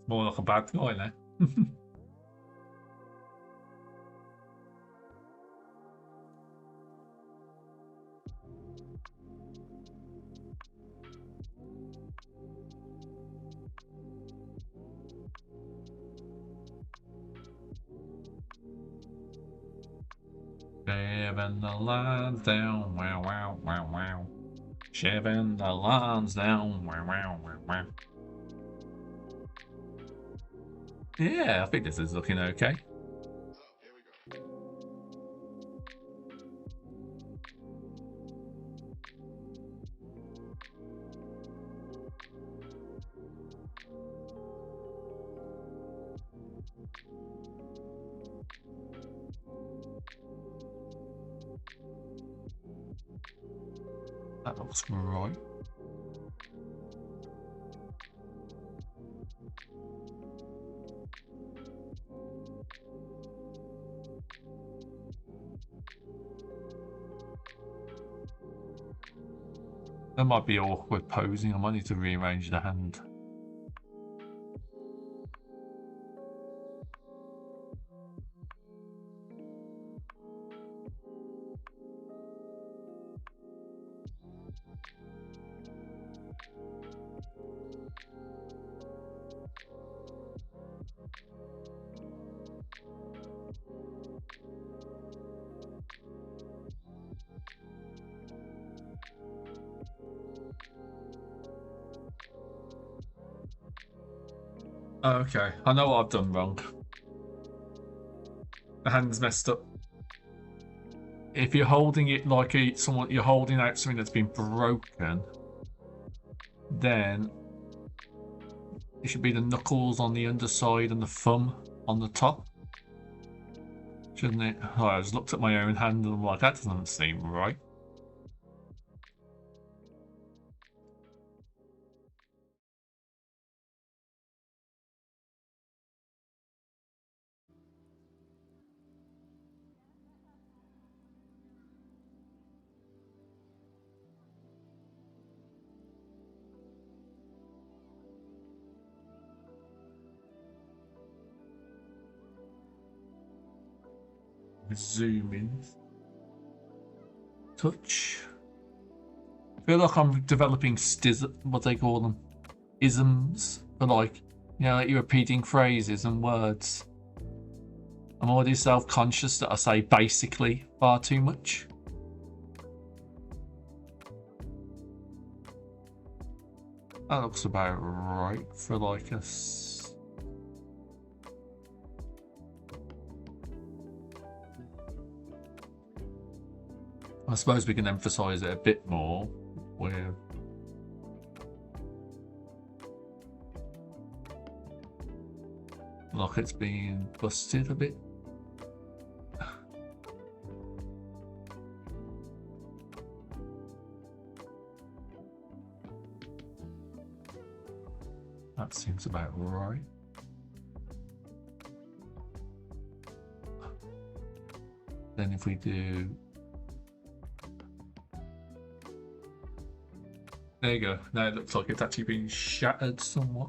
[SPEAKER 1] More like a bad guy now. Shaving the lines down, wow, wow, wow, wow. Shaving the lines down, wow, wow, wow, wow. Yeah, I think this is looking okay. That looks right. That might be awkward posing. I might need to rearrange the hand. Okay, I know what I've done wrong. The hand's messed up. If you're holding it like you're holding out something that's been broken, then it should be the knuckles on the underside and the thumb on the top, shouldn't it? Oh, I just looked at my own hand and I'm like, that doesn't seem right. zoom in. Touch. I feel like I'm developing what they call them, isms, for like, you know, like you're repeating phrases and words. I'm already self-conscious that I say basically far too much. That looks about right for like a... I suppose we can emphasize it a bit more where... like it's being busted a bit. That seems about right. Then if we do... there you go. Now it looks like it's actually been shattered somewhat.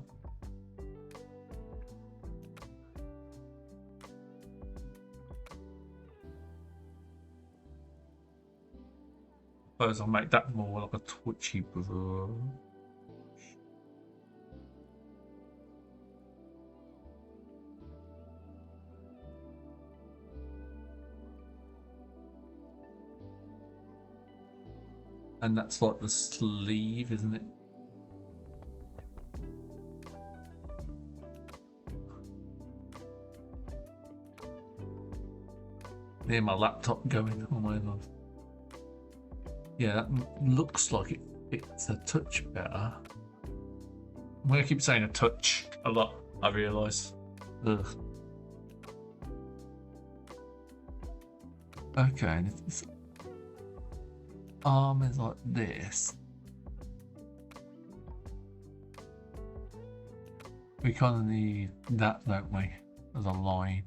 [SPEAKER 1] I suppose I'll make that more like a twitchy brush. And that's like the sleeve, isn't it? Near my laptop going, oh my lord. Yeah, that looks like it fits a touch better. I'm gonna keep saying a touch a lot, I realise. Ugh. Okay, and if this arm is like this, we kind of need that, don't we, as a line.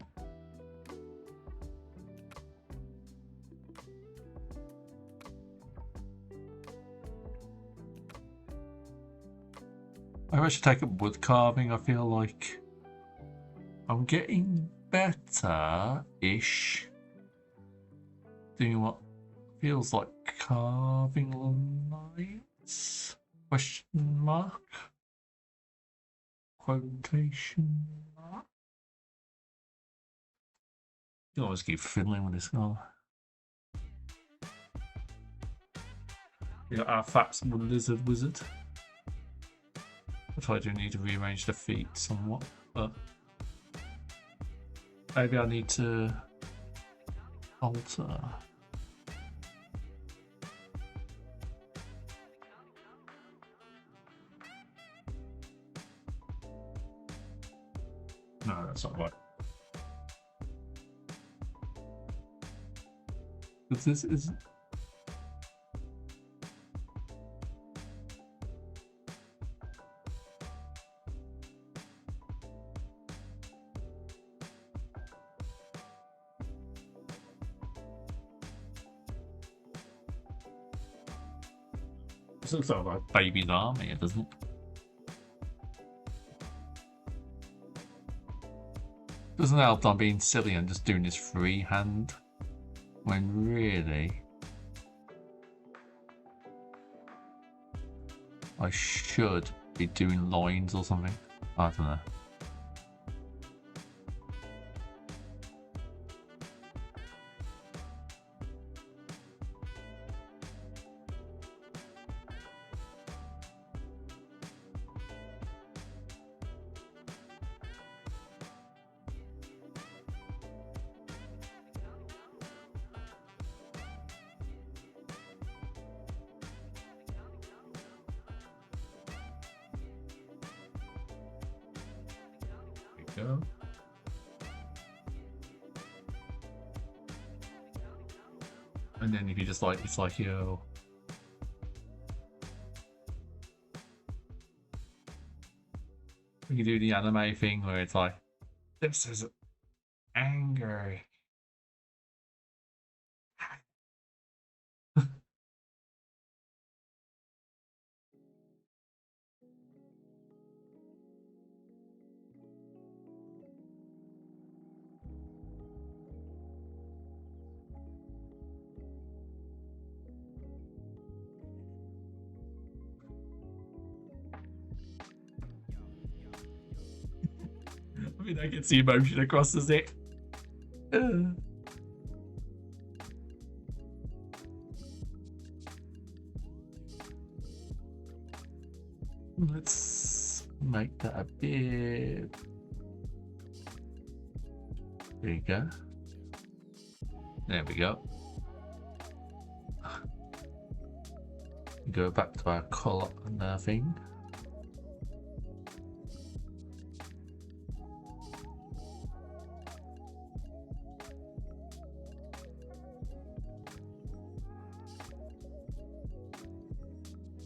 [SPEAKER 1] I should take up wood carving. I feel like I'm getting better-ish doing what feels like carving lines. Question mark? Quotation mark? You always keep fiddling with this guy. Yeah, our fat lizard wizard. Which I do need to rearrange the feet somewhat, but maybe I need to alter. No, that's not right. Because this is... this looks like a baby's arm here, doesn't it? Doesn't help I'm being silly and just doing this freehand, when really I should be doing lines or something. I don't know. Go. And then if you just like, it's like, yo. You do the anime thing where it's like, this is angry. I mean, that gets the emotion across, does it? Let's make that a bit. There you go. There we go. Go back to our colour and thing.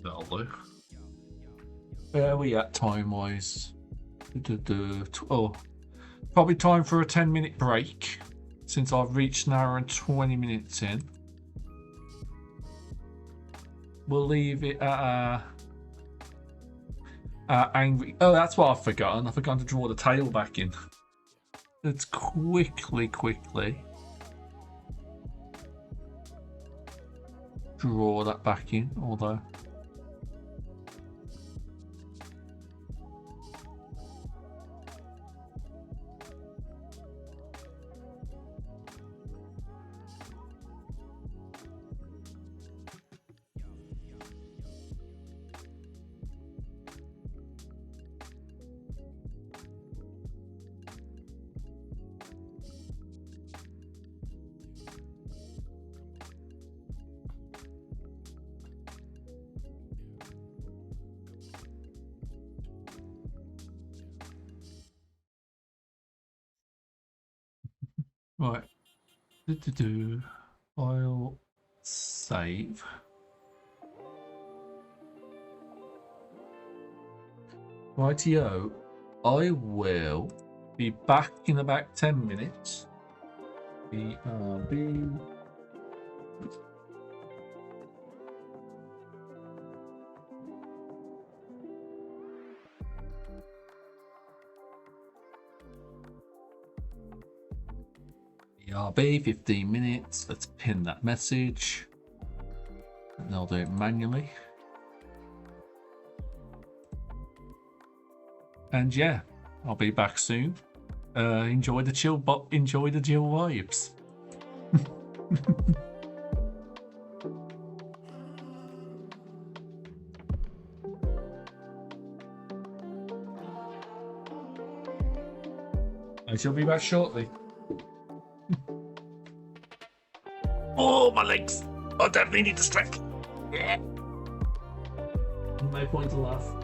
[SPEAKER 1] That'll do. Where are we at time wise? Oh, probably time for a 10-minute break since I've reached an hour and 20 minutes in. We'll leave it at angry. Oh, that's what I've forgotten. I've forgotten to draw the tail back in. Let's quickly draw that back in, although. Right. File save. Rightio. I will be back in about 10 minutes. BRB. BRB, 15 minutes. Let's pin that message. And I'll do it manually. And yeah, I'll be back soon. Enjoy the chill vibes. I shall be back shortly. Oh, my legs! I definitely need to stretch. Yeah. No point to laugh.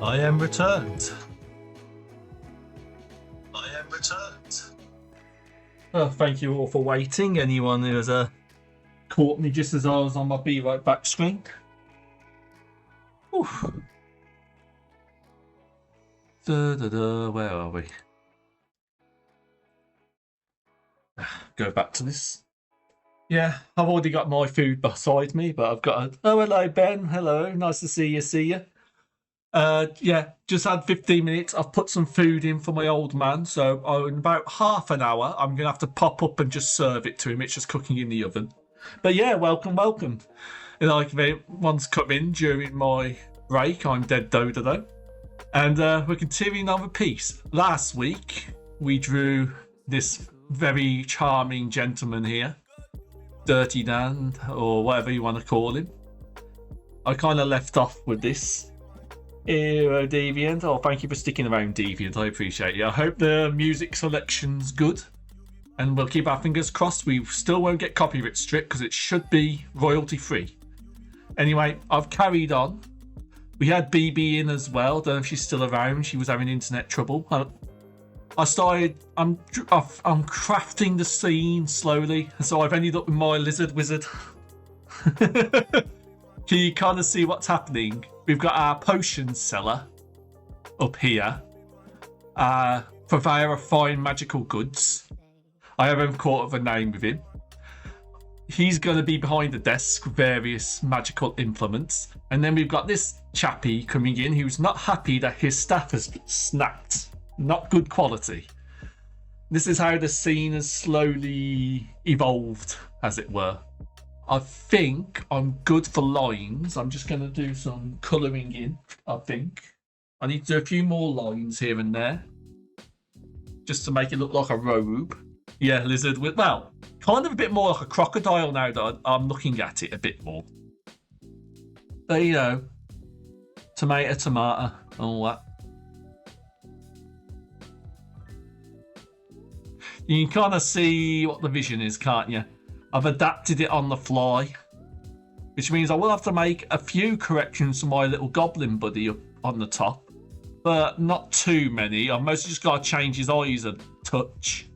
[SPEAKER 1] I am returned. Thank you all for waiting. Anyone who has caught me just as I was on my Be Right Back screen. Where are we? Go back to this. Yeah, I've already got my food beside me, but I've got oh, hello, Ben. Hello. Nice to see you. Yeah, just had 15 minutes. I've put some food in for my old man, so in about half an hour, I'm going to have to pop up and just serve it to him. It's just cooking in the oven. But yeah, welcome. And like, if anyone's come in during my break, I'm Dead Dodo, though. And we're continuing on with piece. Last week, we drew this very charming gentleman here, Dirty Dan, or whatever you want to call him. I kind of left off with this. Hero Deviant. Oh, thank you for sticking around, Deviant. I appreciate you. I hope the music selection's good. And we'll keep our fingers crossed. We still won't get copyright strict because it should be royalty free. Anyway, I've carried on. We had BB in as well. Don't know if she's still around. She was having internet trouble. I started. I'm crafting the scene slowly, so I've ended up with my lizard wizard. Can you kind of see what's happening? We've got our potion seller up here, purveyor of fine magical goods. I haven't caught up a name with him. He's going to be behind the desk with various magical implements. And then we've got this chappie coming in who's not happy that his staff has snapped. Not good quality. This is how the scene has slowly evolved, as it were. I think I'm good for lines. I'm just going to do some colouring in, I think. I need to do a few more lines here and there. Just to make it look like a robe. Yeah, lizard with, well, kind of a bit more like a crocodile now that I'm looking at it a bit more. There you go. Tomato, all that. You can kind of see what the vision is, can't you? I've adapted it on the fly, which means I will have to make a few corrections to my little goblin buddy up on the top, but not too many. I've mostly just got to change his eyes a touch.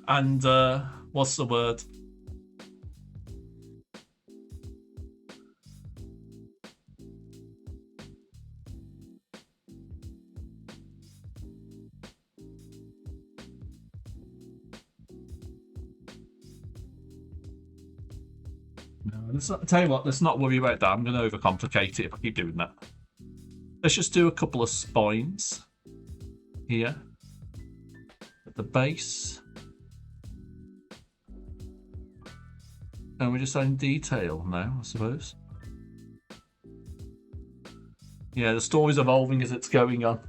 [SPEAKER 1] And, what's the word? Tell you what, let's not worry about that. I'm going to overcomplicate it if I keep doing that. Let's just do a couple of spines here at the base. And we're just adding detail now, I suppose. Yeah, the story's evolving as it's going on.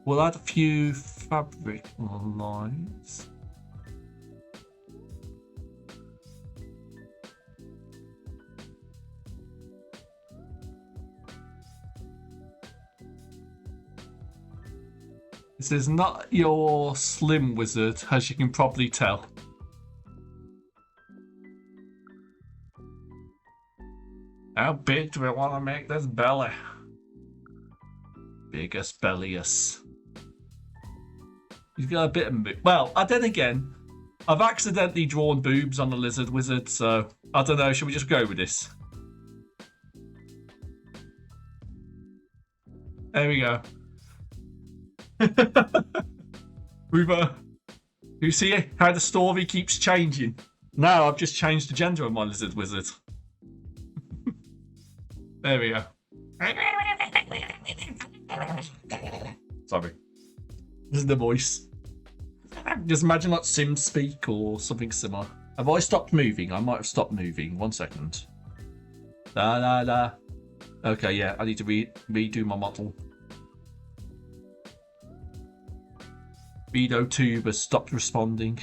[SPEAKER 1] We'll add a few fabric lines. This is not your slim wizard, as you can probably tell. How big do we want to make this belly? Biggest bellius. He's got a bit of... Well, then again, I've accidentally drawn boobs on the lizard wizard, so I don't know. Should we just go with this? There we go. You see how the story keeps changing. Now I've just changed the gender of my lizard wizard. There we go. Sorry. This is the voice. Just imagine like Sims speak or something similar. Have I stopped moving? I might have stopped moving. 1 second. Da. Okay, yeah, I need to redo my model. VidoTube has stopped responding.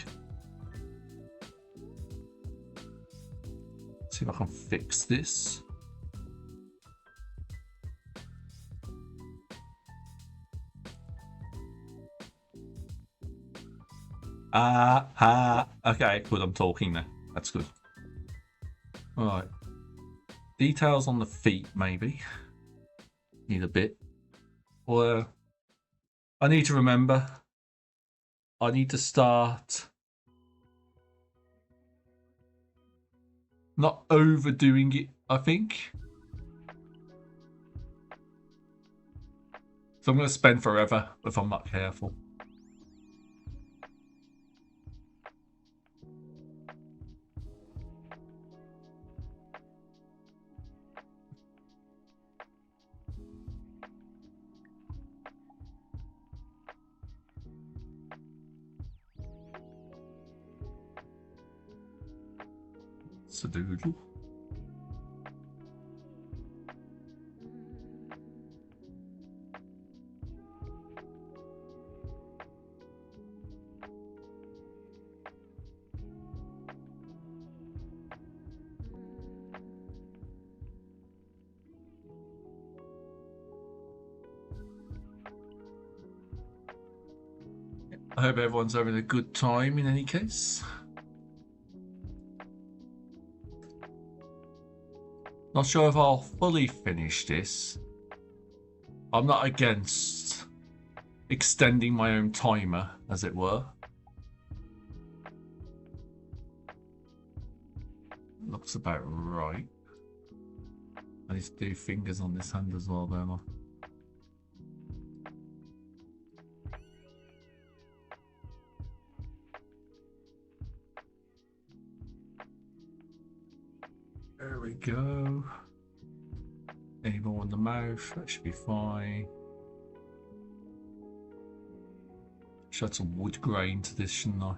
[SPEAKER 1] Let's see if I can fix this. Okay, good, I'm talking now. That's good. Alright. Details on the feet, maybe. Need a bit. Or I need to remember. I need to start not overdoing it, I think. So I'm going to spend forever if I'm not careful. Sadoodle. I hope everyone's having a good time in any case. Not sure if I'll fully finish this. I'm not against extending my own timer, as it were. Looks about right. I need to do fingers on this hand as well, don't I? There we go. Any more in the mouth? That should be fine. Should add some wood grain to this, shouldn't I?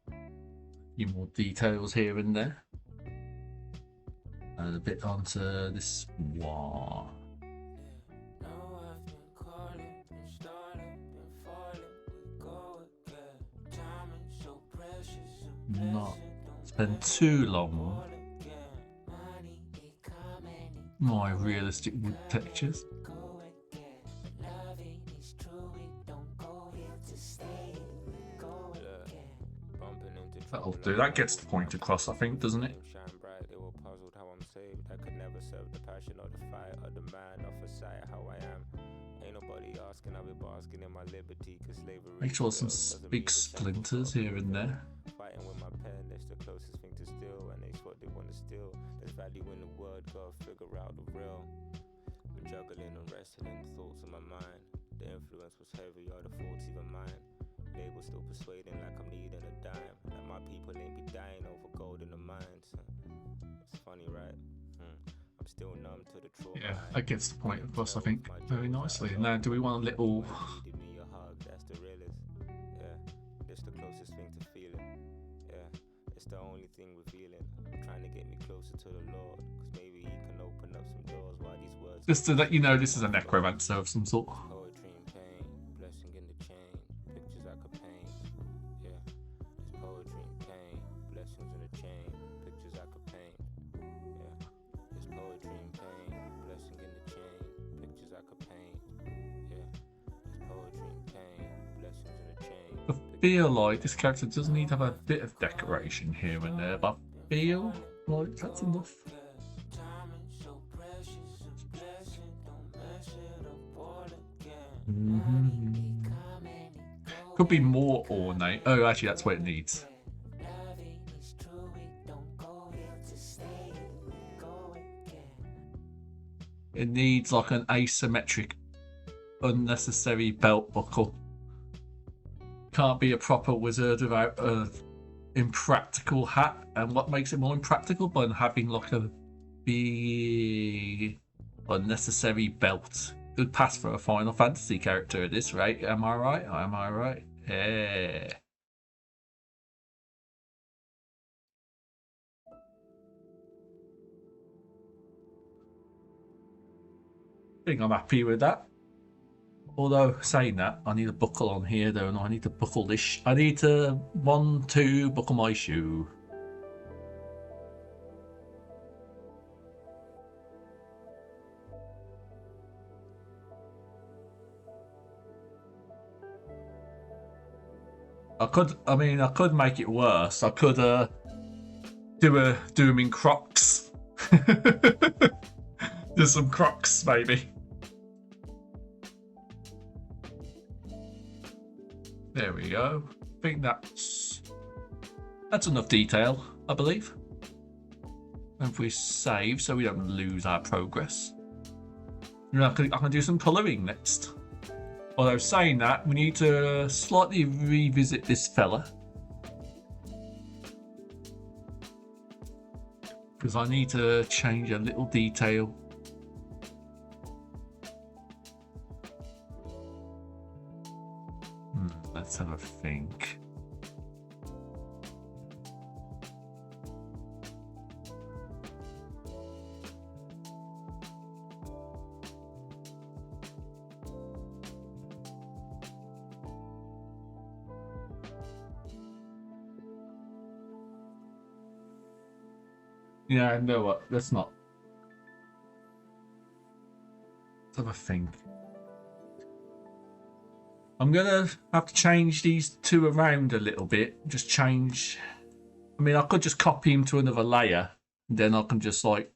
[SPEAKER 1] A few more details here and there. And a bit onto this one. Not spend too long on my realistic wood textures. That'll do. That gets the point across, I think, doesn't it? Make sure some big splinters here and there.
[SPEAKER 2] Fighting with my pen, it's the closest thing to steal, and it's what they want to steal. There's value in the word, gotta figure out the real. Been juggling and wrestling thoughts in my mind. The influence was heavy, are the thoughts even mine? Label still persuading like I'm needing a dime. Like my people ain't be dying over gold in the mines. It's funny, right? I'm still numb to the trauma.
[SPEAKER 1] Yeah, that gets the point across, I think, very nicely. Now, do we want a little...
[SPEAKER 2] Give me a hug, that's the realest. Yeah, it's the closest thing to feeling. Yeah, it's the only thing revealing. Trying to get me closer to the Lord, cause maybe he can open up some doors while these words.
[SPEAKER 1] Just to let you know, this is a necromancer of some sort.
[SPEAKER 2] Poetry and pain, blessing in the chain, pictures I could paint. Yeah, it's poetry and pain, blessings in the chain, pictures I could paint. Yeah, it's poetry and pain, blessing in the chain, pictures I could paint. Yeah, it's poetry and pain, blessings in the chain.
[SPEAKER 1] I feel like this character does need to have a bit of decoration here and there, but I feel like that's enough. Could be more ornate. Oh, actually, that's what it needs. It needs like an asymmetric, unnecessary belt buckle. Can't be a proper wizard without a impractical hat. And what makes it more impractical? By having like a big unnecessary belt. Good pass for a Final Fantasy character at this rate. Am I right? Am I right? Yeah. I think I'm happy with that. Although, saying that, I need a buckle on here, though, and I need to buckle this. I need to, 1, 2, buckle my shoe. I mean, I could make it worse. I could do them in Crocs. Do some Crocs, maybe. There we go. I think that's enough detail, I believe. And if we save so we don't lose our progress. I can do some colouring next. Although saying that, we need to slightly revisit this fella. Because I need to change a little detail. Let's have a think. Yeah, I know what. Let's not. Let's have a think. I'm gonna have to change these two around a little bit. Just change. I mean, I could just copy him to another layer, and then I can just like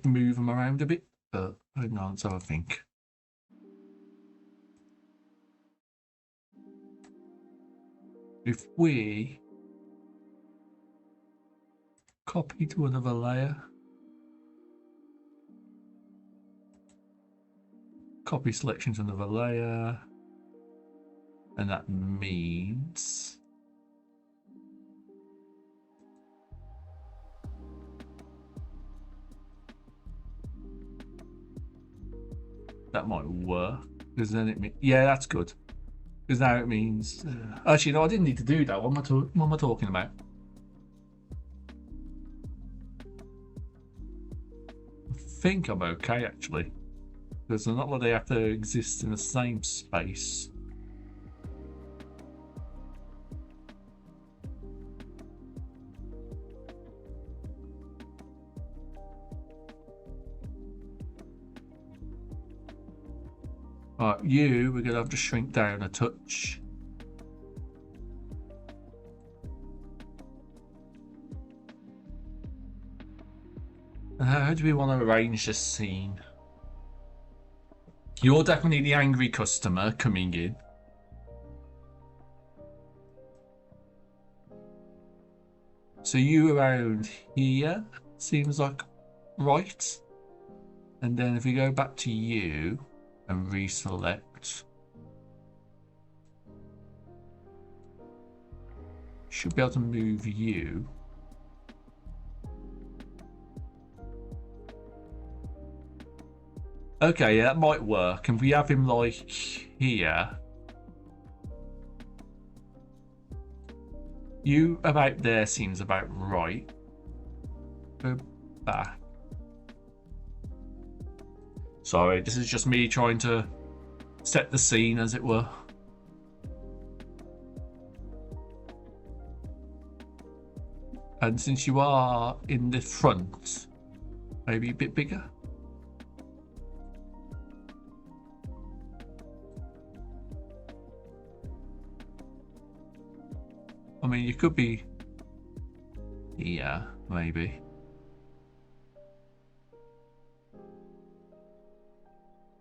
[SPEAKER 1] move them around a bit. But hang on, let's have a think. If we copy to another layer, copy selection to another layer, and that means that might work, because then it means, yeah, that's good, because now it means actually no, I didn't need to do that. What am I talking about? I think I'm okay actually, because they're not like they have to exist in the same space. Right, we're going to have to shrink down a touch. How do we want to arrange this scene? You're definitely the angry customer coming in. So you around here seems like right. And then if we go back to you and reselect, should be able to move you. Okay, yeah, that might work. And we have him like here. You about there seems about right. Go back. Sorry, this is just me trying to set the scene, as it were. And since you are in the front, maybe a bit bigger. I mean, you could be here, maybe.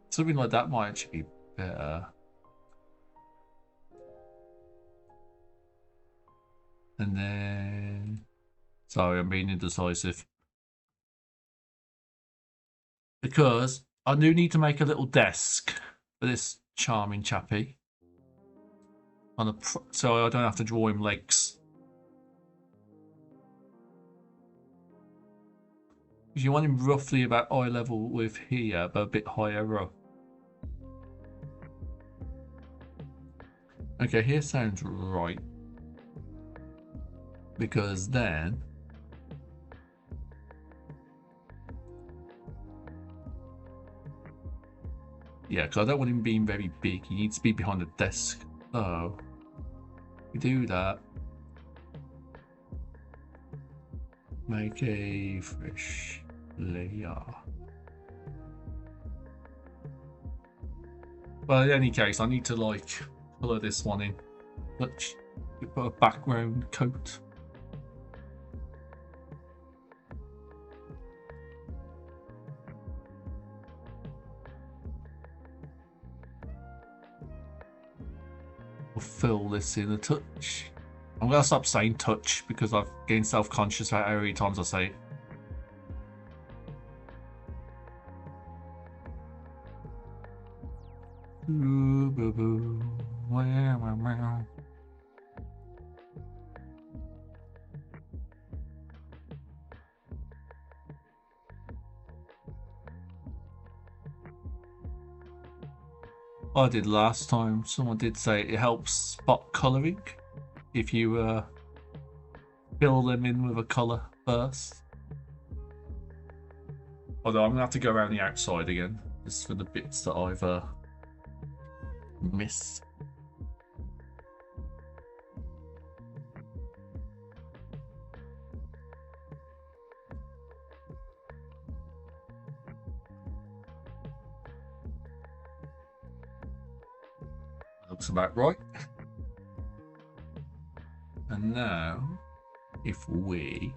[SPEAKER 1] Something like that might actually be better. And then... Sorry, I'm being indecisive. Because I do need to make a little desk for this charming chappie. So I don't have to draw him legs. If you want him roughly about eye level with here, but a bit higher up. Okay, here sounds right. Because then... Yeah, because I don't want him being very big. He needs to be behind the desk. So... we do that. Make a fresh layer. Well, in any case, I need to like colour this one in. You put a background coat. We'll fill this in a touch. I'm gonna stop saying touch because I've gained self-conscious about how many times I say it. Ooh, boo, boo. Wow, wow, wow. I did last time. Someone did say it helps spot colouring if you fill them in with a colour first. Although I'm gonna have to go around the outside again, just for the bits that I've missed. Looks about right. And now, if we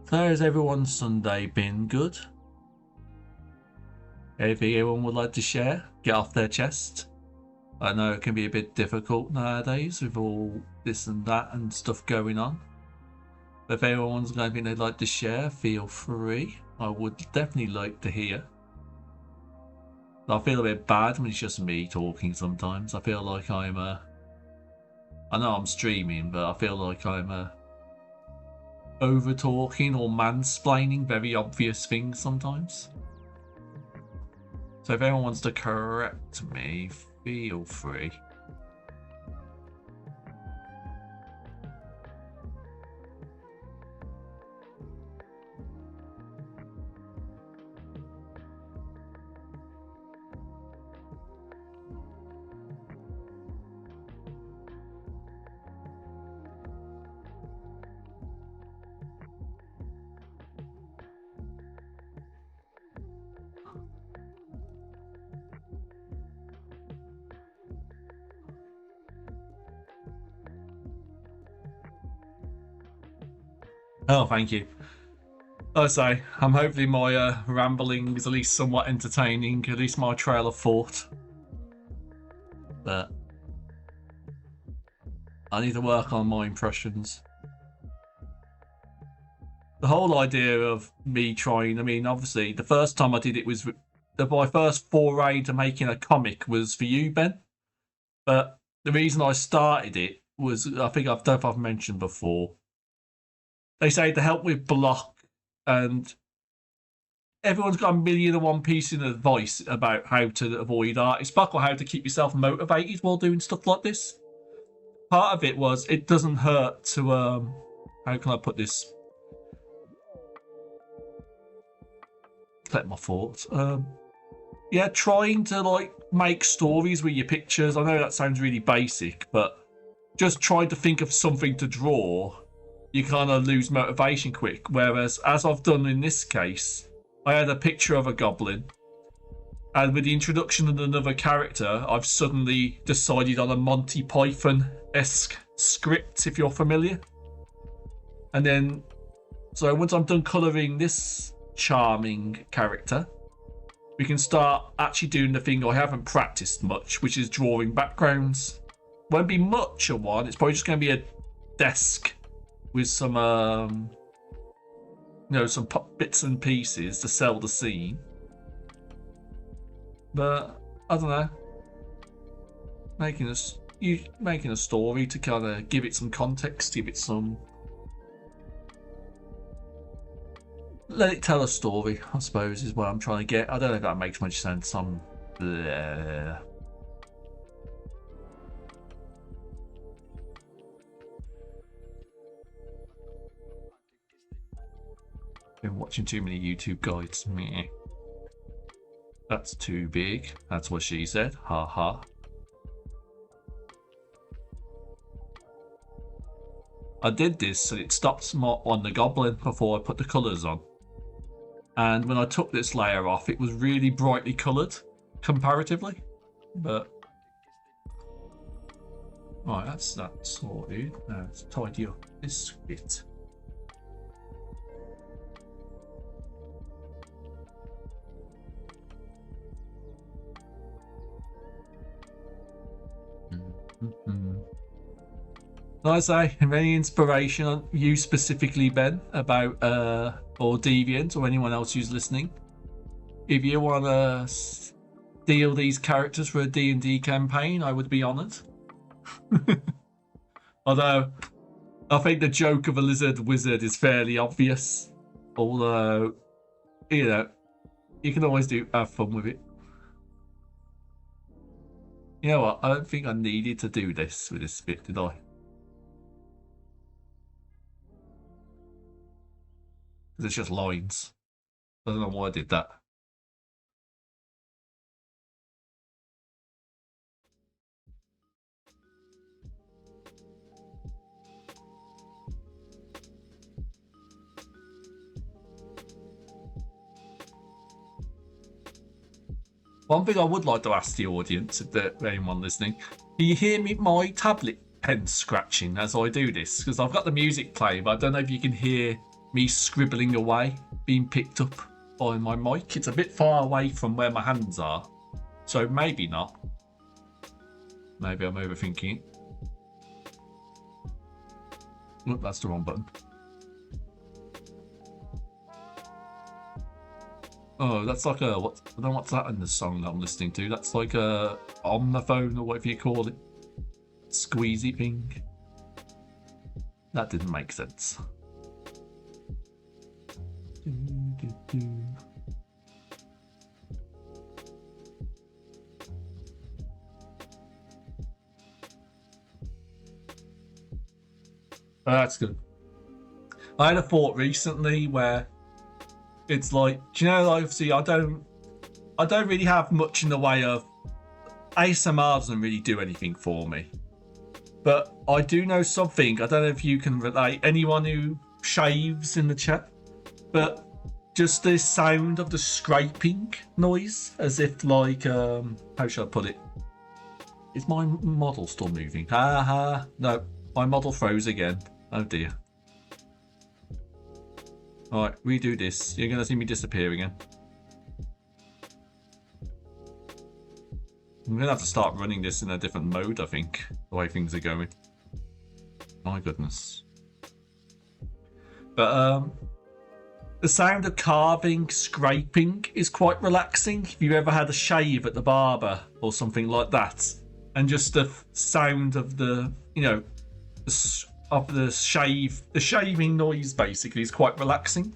[SPEAKER 1] so has everyone's Sunday been good? Anything everyone would like to share? Get off their chest? I know it can be a bit difficult nowadays with all this and that and stuff going on. But if everyone's got anything they'd like to share, feel free. I would definitely like to hear. I feel a bit bad when it's just me talking sometimes. I feel like I'm I know I'm streaming, but I feel like I'm over talking or mansplaining very obvious things sometimes. So if anyone wants to correct me, feel free. Oh, thank you. I say, I'm hopefully my rambling is at least somewhat entertaining, at least my trail of thought. But I need to work on my impressions. The whole idea of me trying, I mean, obviously, the first time I did it was my first foray to making a comic was for you, Ben. But the reason I started it was, I think I don't know if I've mentioned before. They say to help with block, and everyone's got a million and one piece of advice about how to avoid artist block or how to keep yourself motivated while doing stuff like this. Part of it was it doesn't hurt to how can I put this? Collect my thoughts. Yeah, trying to like make stories with your pictures. I know that sounds really basic, but just trying to think of something to draw, you kind of lose motivation quick. Whereas, as I've done in this case, I had a picture of a goblin, and with the introduction of another character, I've suddenly decided on a Monty Python-esque script, if you're familiar. And then, so once I'm done colouring this charming character, we can start actually doing the thing I haven't practiced much, which is drawing backgrounds. Won't be much of one. It's probably just going to be a desk with some, some bits and pieces to sell the scene. But I don't know, making a story to kind of give it some context, give it some, let it tell a story, I suppose, is what I'm trying to get. I don't know if that makes much sense. I'm bleh. Been watching too many YouTube guides. Meh. That's too big. That's what she said. Ha ha. I did this so it stops more on the goblin before I put the colours on. And when I took this layer off, it was really brightly coloured comparatively. But right, that's that sorted. Now let's tidy up this bit. Like I say, any inspiration on you specifically, Ben, about or Deviant or anyone else who's listening, if you want to steal these characters for a D&D campaign, I would be honoured. Although I think the joke of a lizard wizard is fairly obvious. Although, you know, you can always have fun with it. You know what? I don't think I needed to do this with this bit, did I? Because it's just lines. I don't know why I did that. One thing I would like to ask the audience, if there's anyone listening, can you hear me my tablet pen scratching as I do this? Because I've got the music playing, but I don't know if you can hear me scribbling away, being picked up by my mic. It's a bit far away from where my hands are, so maybe not. Maybe I'm overthinking it. Look, that's the wrong button. Oh, that's like a what? I don't know what's that in the song that I'm listening to. That's like a on the phone or whatever you call it, squeezy thing. That didn't make sense. Oh, that's good. I had a thought recently where it's like, do you know, obviously I don't really have much in the way of ASMR doesn't really do anything for me. But I do know something. I don't know if you can relate. Anyone who shaves in the chat, but just the sound of the scraping noise, as if like how should I put it? Is my model still moving? Ha ha. No, my model froze again. Oh dear. Alright, redo this. You're going to see me disappear again. I'm going to have to start running this in a different mode, I think, the way things are going. My goodness. But, the sound of carving, scraping is quite relaxing. If you've ever had a shave at the barber or something like that, and just the sound of the, you know, of the shaving noise basically is quite relaxing.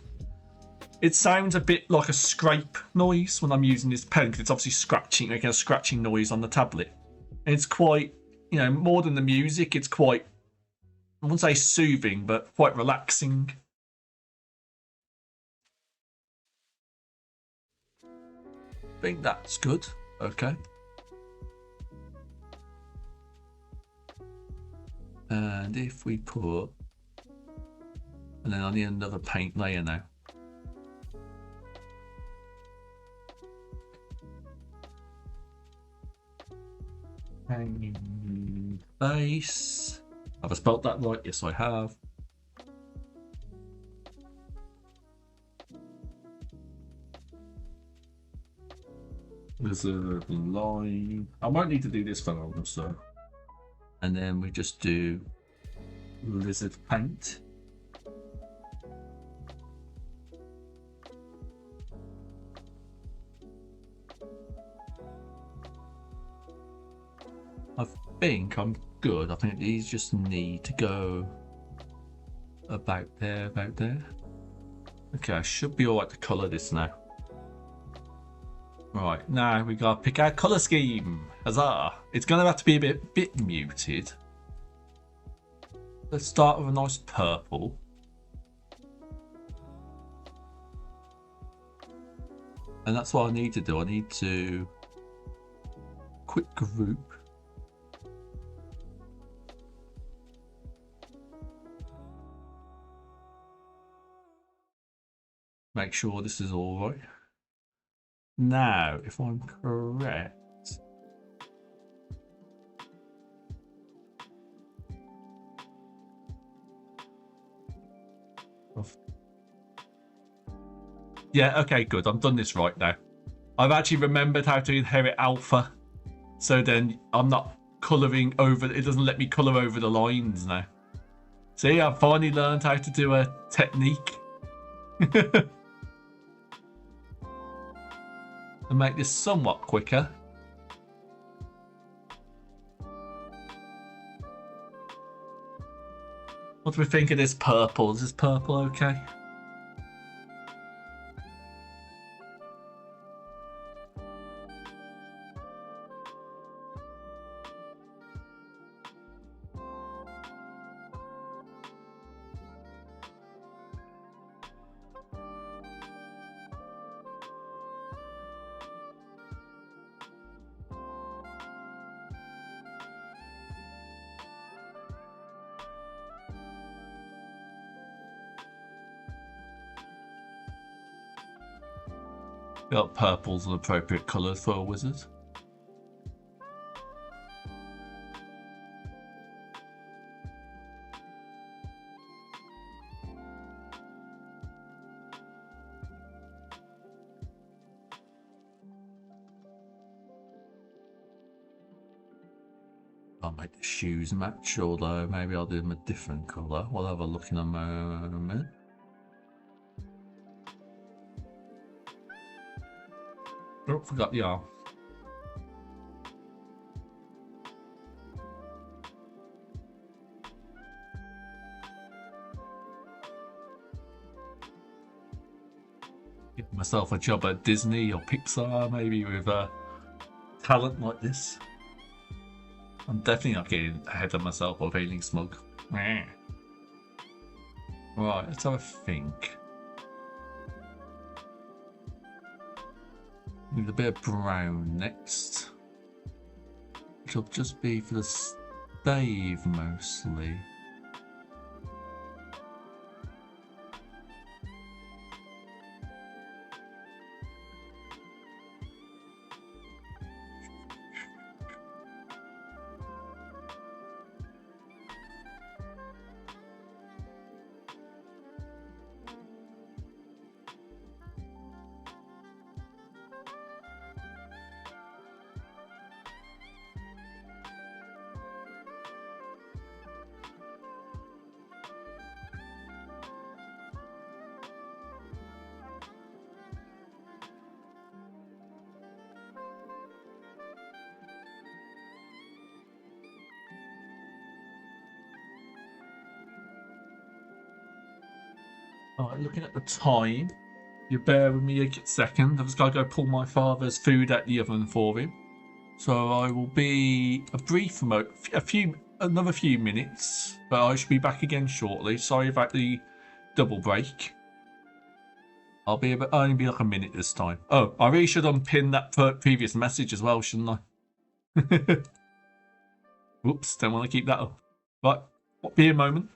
[SPEAKER 1] It sounds a bit like a scrape noise when I'm using this pen because it's obviously scratching, making a scratching noise on the tablet. And it's quite, you know, more than the music, it's quite, I wouldn't say soothing, but quite relaxing. I think that's good. Okay. And if we put, and then I need another paint layer now. Base. Have I spelled that right? Yes, I have. Lizard line. I might need to do this for long, so. And then we just do lizard paint. I think I'm good. I think these just need to go about there, about there. Okay, I should be alright to colour this now. Right, now we gotta pick our colour scheme. Huzzah! It's gonna have to be a bit muted. Let's start with a nice purple. And that's what I need to do. I need to quick group. make sure this is all right. Now, if I'm correct, yeah, okay, good. I've done this right now. I've actually remembered how to inherit alpha, so then I'm not colouring over. It doesn't let me colour over the lines now. See, I've finally learned how to do a technique. And make this somewhat quicker. What do we think of this purple? Is this purple okay? Felt purple's an appropriate colour for a wizard. I'll make the shoes match, although maybe I'll do them a different colour. We'll have a look in a moment. Oh, forgot the arm. Give myself a job at Disney or Pixar, maybe with a talent like this. I'm definitely not getting ahead of myself or feeling smug. Right, let's have a think. Need a bit of brown next, which will just be for the stave mostly. Alright, looking at the time, you bear with me a second. I've just got to go pull my father's food out the oven for him. So I will be a brief another few minutes, but I should be back again shortly. Sorry about the double break. I'll be only be like a minute this time. Oh, I really should unpin that previous message as well, shouldn't I? Whoops, don't want to keep that up. Right, be a moment.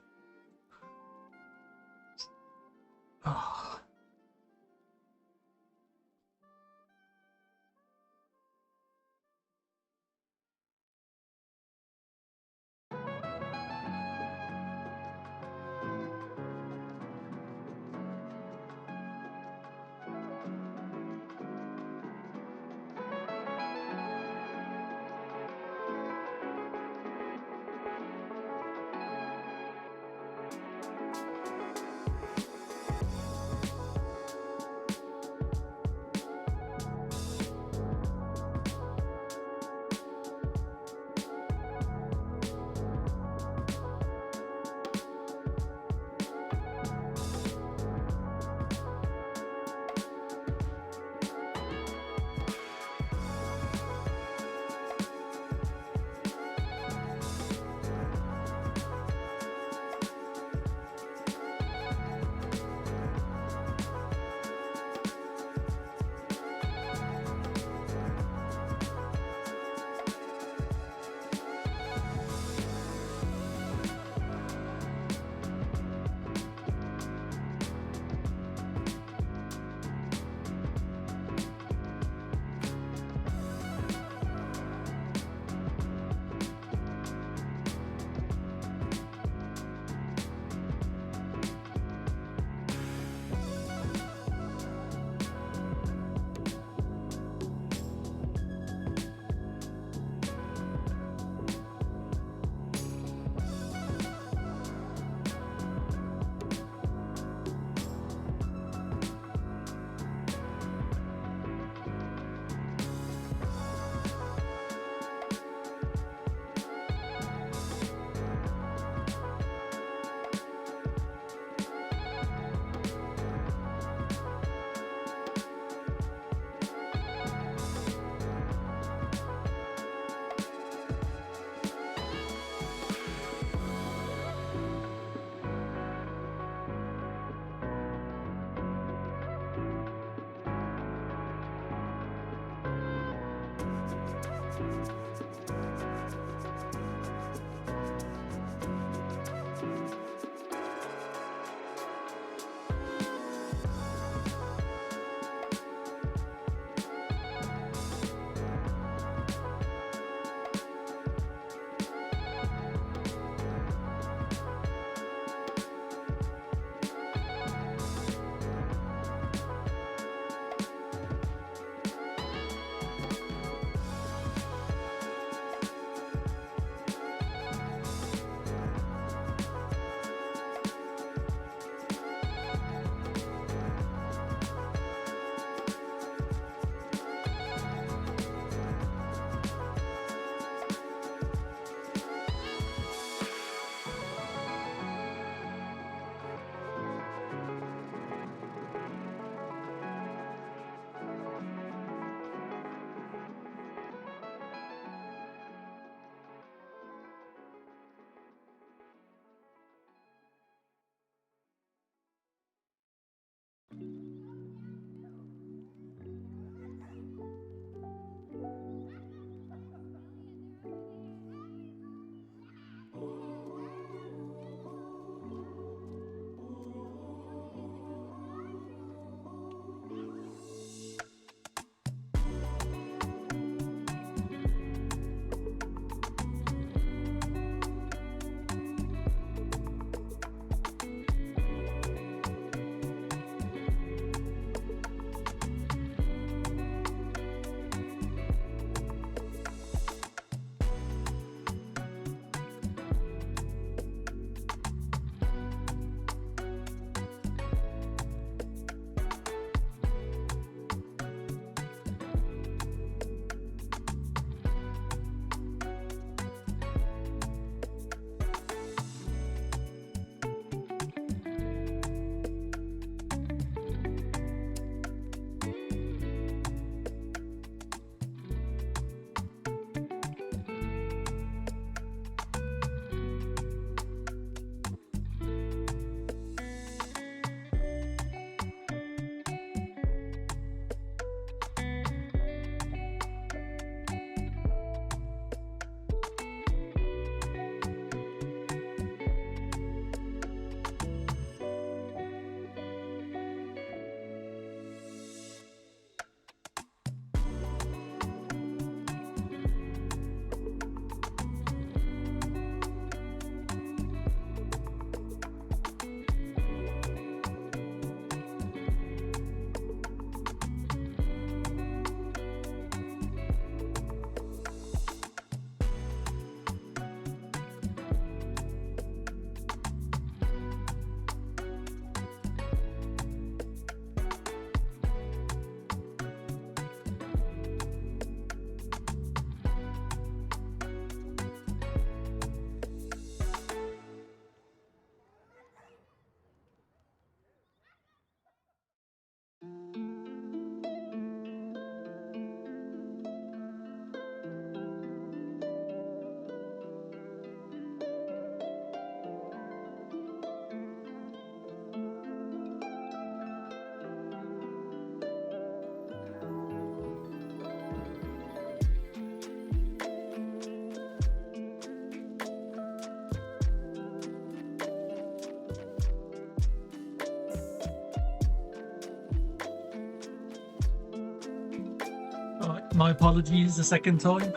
[SPEAKER 1] Right, my apologies the second time.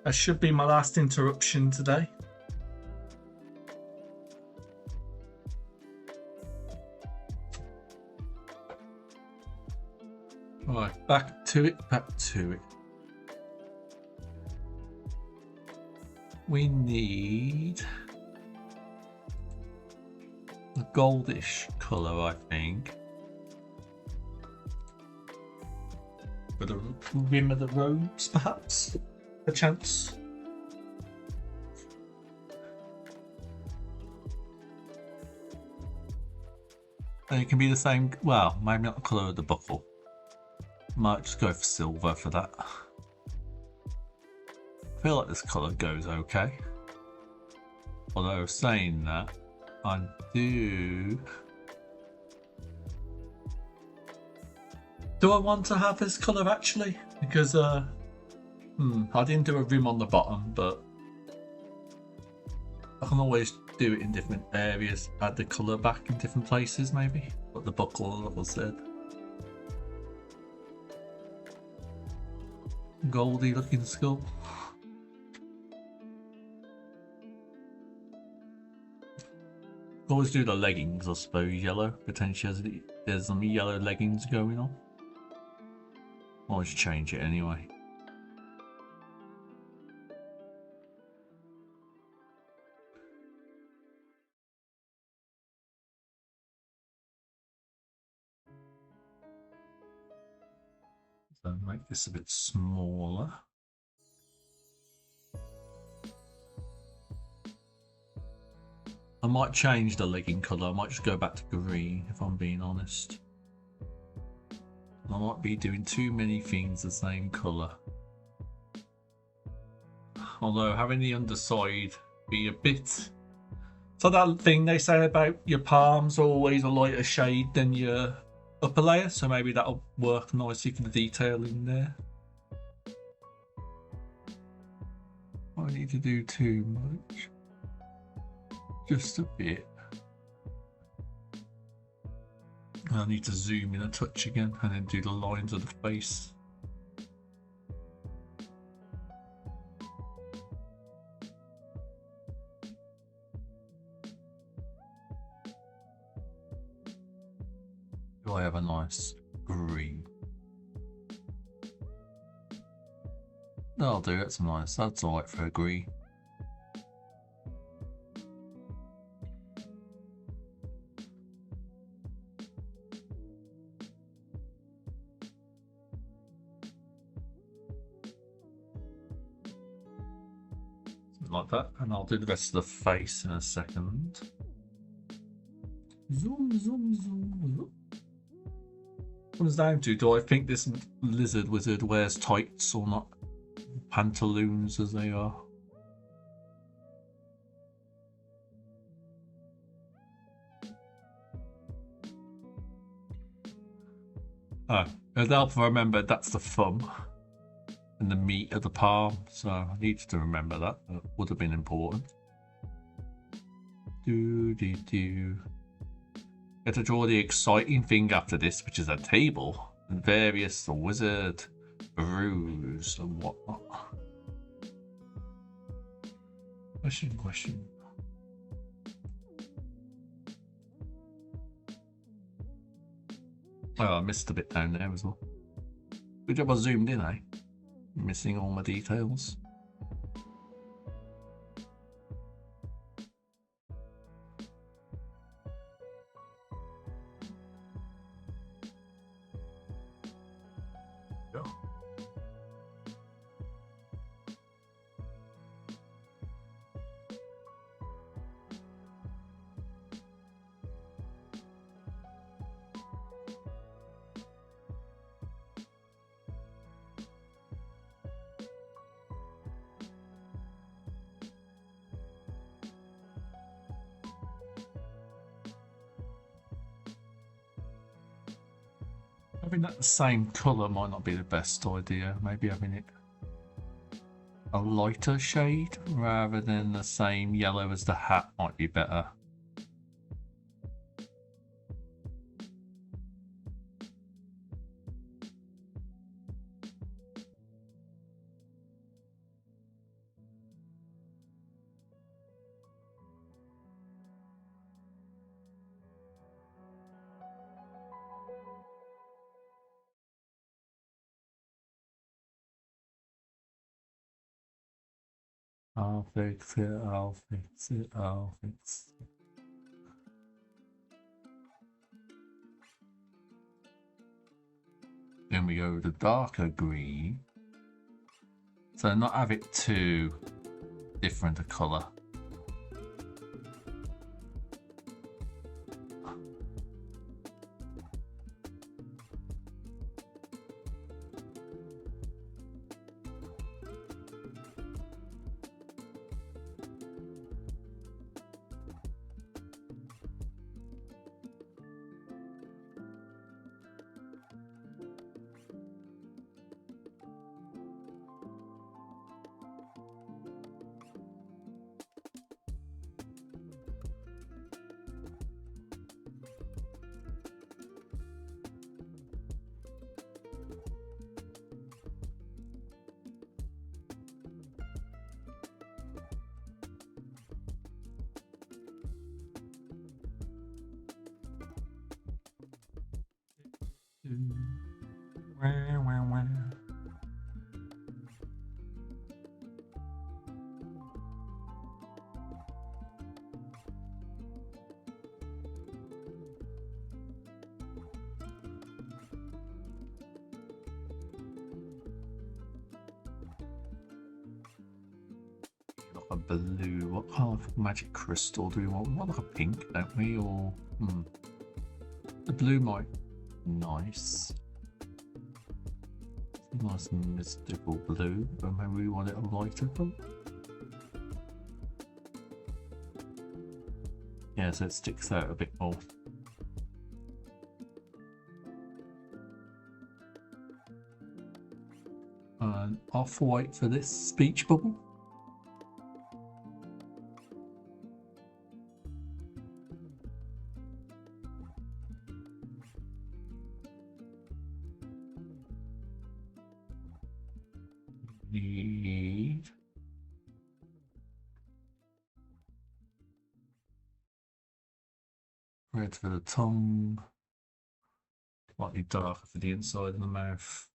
[SPEAKER 1] That should be my last interruption today. Right, back to it. We need a goldish colour, I think, for the rim of the robes, perhaps, a chance. And it can be the same, well, maybe not the colour of the buckle. Might just go for silver for that. I feel like this colour goes okay. Although saying that, I do Do I want to have this colour actually? Because I didn't do a rim on the bottom, but I can always do it in different areas. Add the colour back in different places, maybe. Like the buckle, like I said. Goldy looking skull. Always do the leggings, I suppose, yellow. Potentially there's some yellow leggings going on. Always change it anyway. So make this a bit smaller. I might change the legging colour. I might just go back to green if I'm being honest. I might be doing too many things the same colour. Although having the underside be a bit... So that thing they say about your palms are always a lighter shade than your upper layer. So maybe that'll work nicely for the detail in there. I don't need to do too much. Just a bit. I need to zoom in a touch again and then do the lines of the face. Do I have a nice green? That'll do, that's nice. That's alright for a green. Like that, and I'll do the rest of the face in a second. Zoom, zoom, zoom. What does down to? Do I think this lizard wizard wears tights or not? Pantaloons as they are. Oh, it'll help if I remember that's the thumb and the meat of the palm, so I need to remember that. That would have been important. Get to draw the exciting thing after this, which is a table and various wizard brews and whatnot. Question. Oh, I missed a bit down there as well. Good job I zoomed in, eh? Missing all my details. Yeah. Having that the same colour might not be the best idea. Maybe having it a lighter shade rather than the same yellow as the hat might be better. I'll fix it, I'll fix it, I'll fix it. Then we go with the darker green. So not have it too different a colour. Wah, wah, wah. Like a blue. What kind of magic crystal do we want? We want like a pink, don't we? Or the blue might nice. Nice mystical blue, but maybe we want it a lighter color. Yeah, so it sticks out a bit more. Off-white for this speech bubble. Need red for the tongue, slightly darker for the inside of the mouth.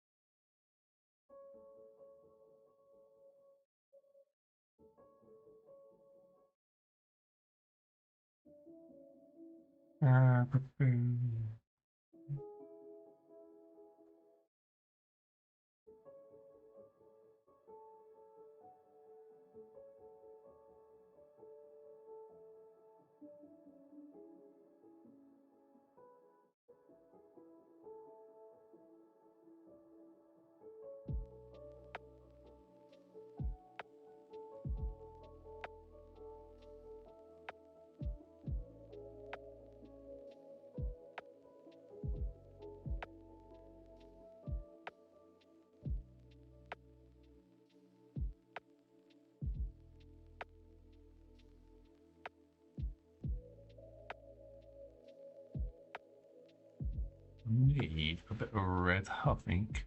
[SPEAKER 1] Need a bit of red, I think.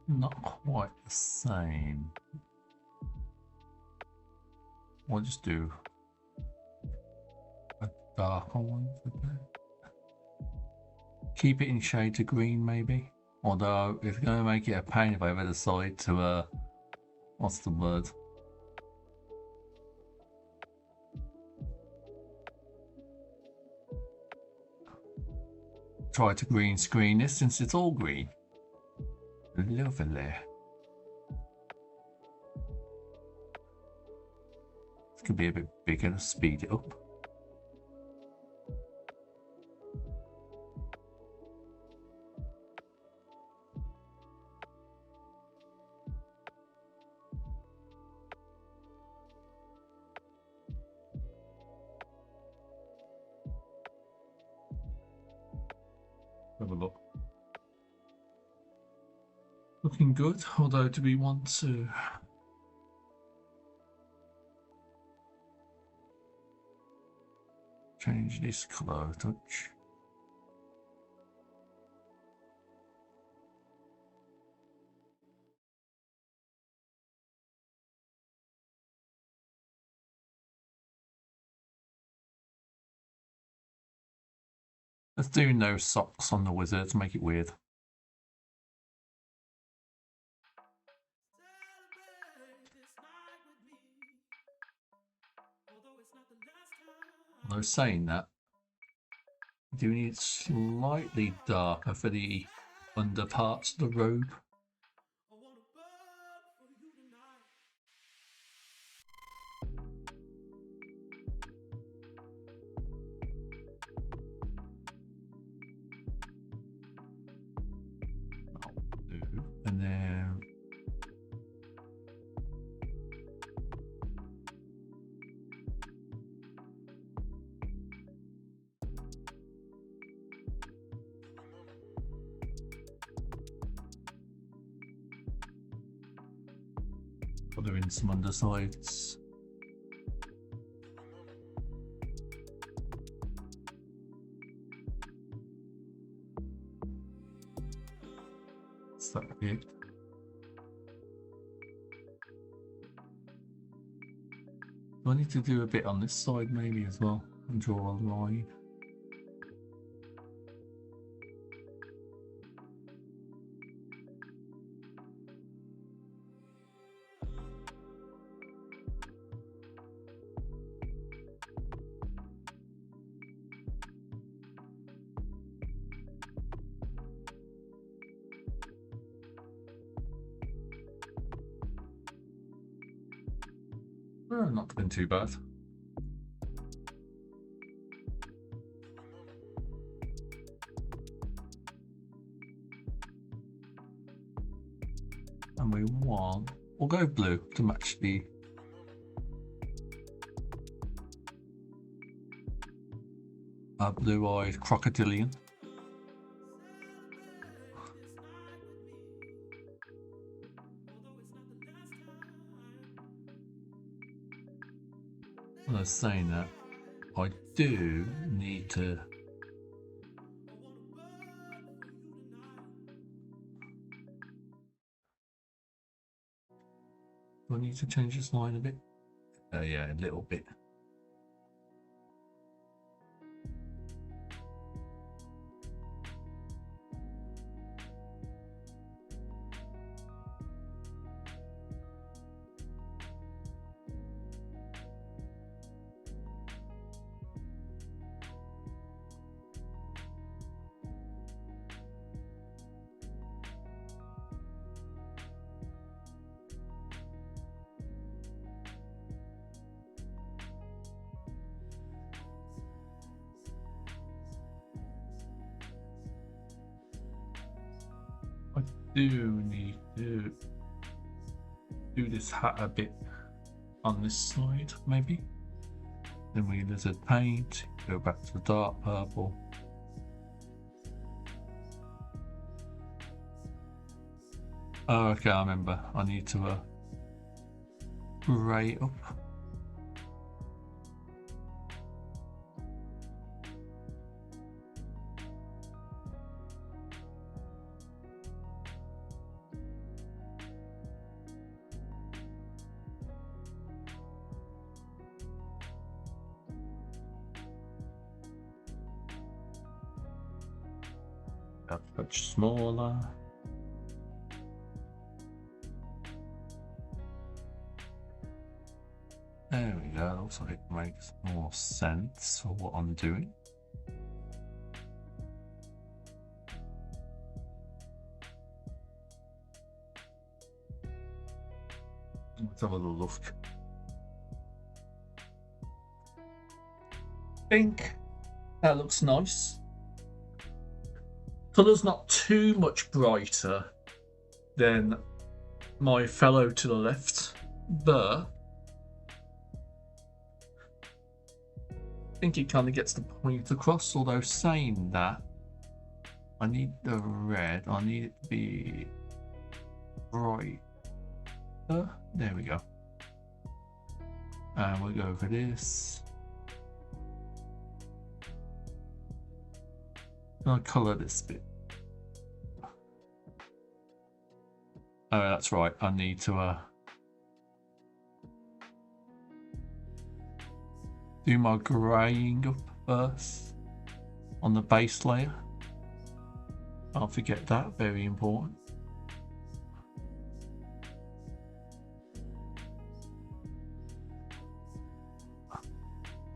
[SPEAKER 1] Not quite the same. We'll just do a darker one for that. Keep it in shades of green, maybe. Although it's going to make it a pain if I ever decide to what's the word? Try to green screen this since it's all green. Lovely. This could be a bit bigger to speed it up. Have a look. Looking good, although do we want to change this colour a touch? Let's do no socks on the wizard to make it weird. Although saying that, I do need it slightly darker for the under parts of the robe. And then colour in some undersides. Is that it? Do I need to do a bit on this side maybe as well and draw a line? Not been too bad. And we want, we'll go blue to match the blue-eyed crocodilian. When I was saying that, I do need to do I need to change this line a bit? Yeah, a little bit. I do need to do this hat a bit on this side, maybe. Then we lizard paint, go back to the dark purple. Oh, okay, I remember. I need to grey up. A touch smaller. There we go. Looks like it makes more sense for what I'm doing. Let's have a little look. I think that looks nice. Colour's not too much brighter than my fellow to the left, but I think it kind of gets the point across. Although saying that, I need the red, I need it to be bright. There we go. And we'll go for this. I'll colour this bit. Oh, that's right. I need to do my greying up first on the base layer. I'll forget that. Very important.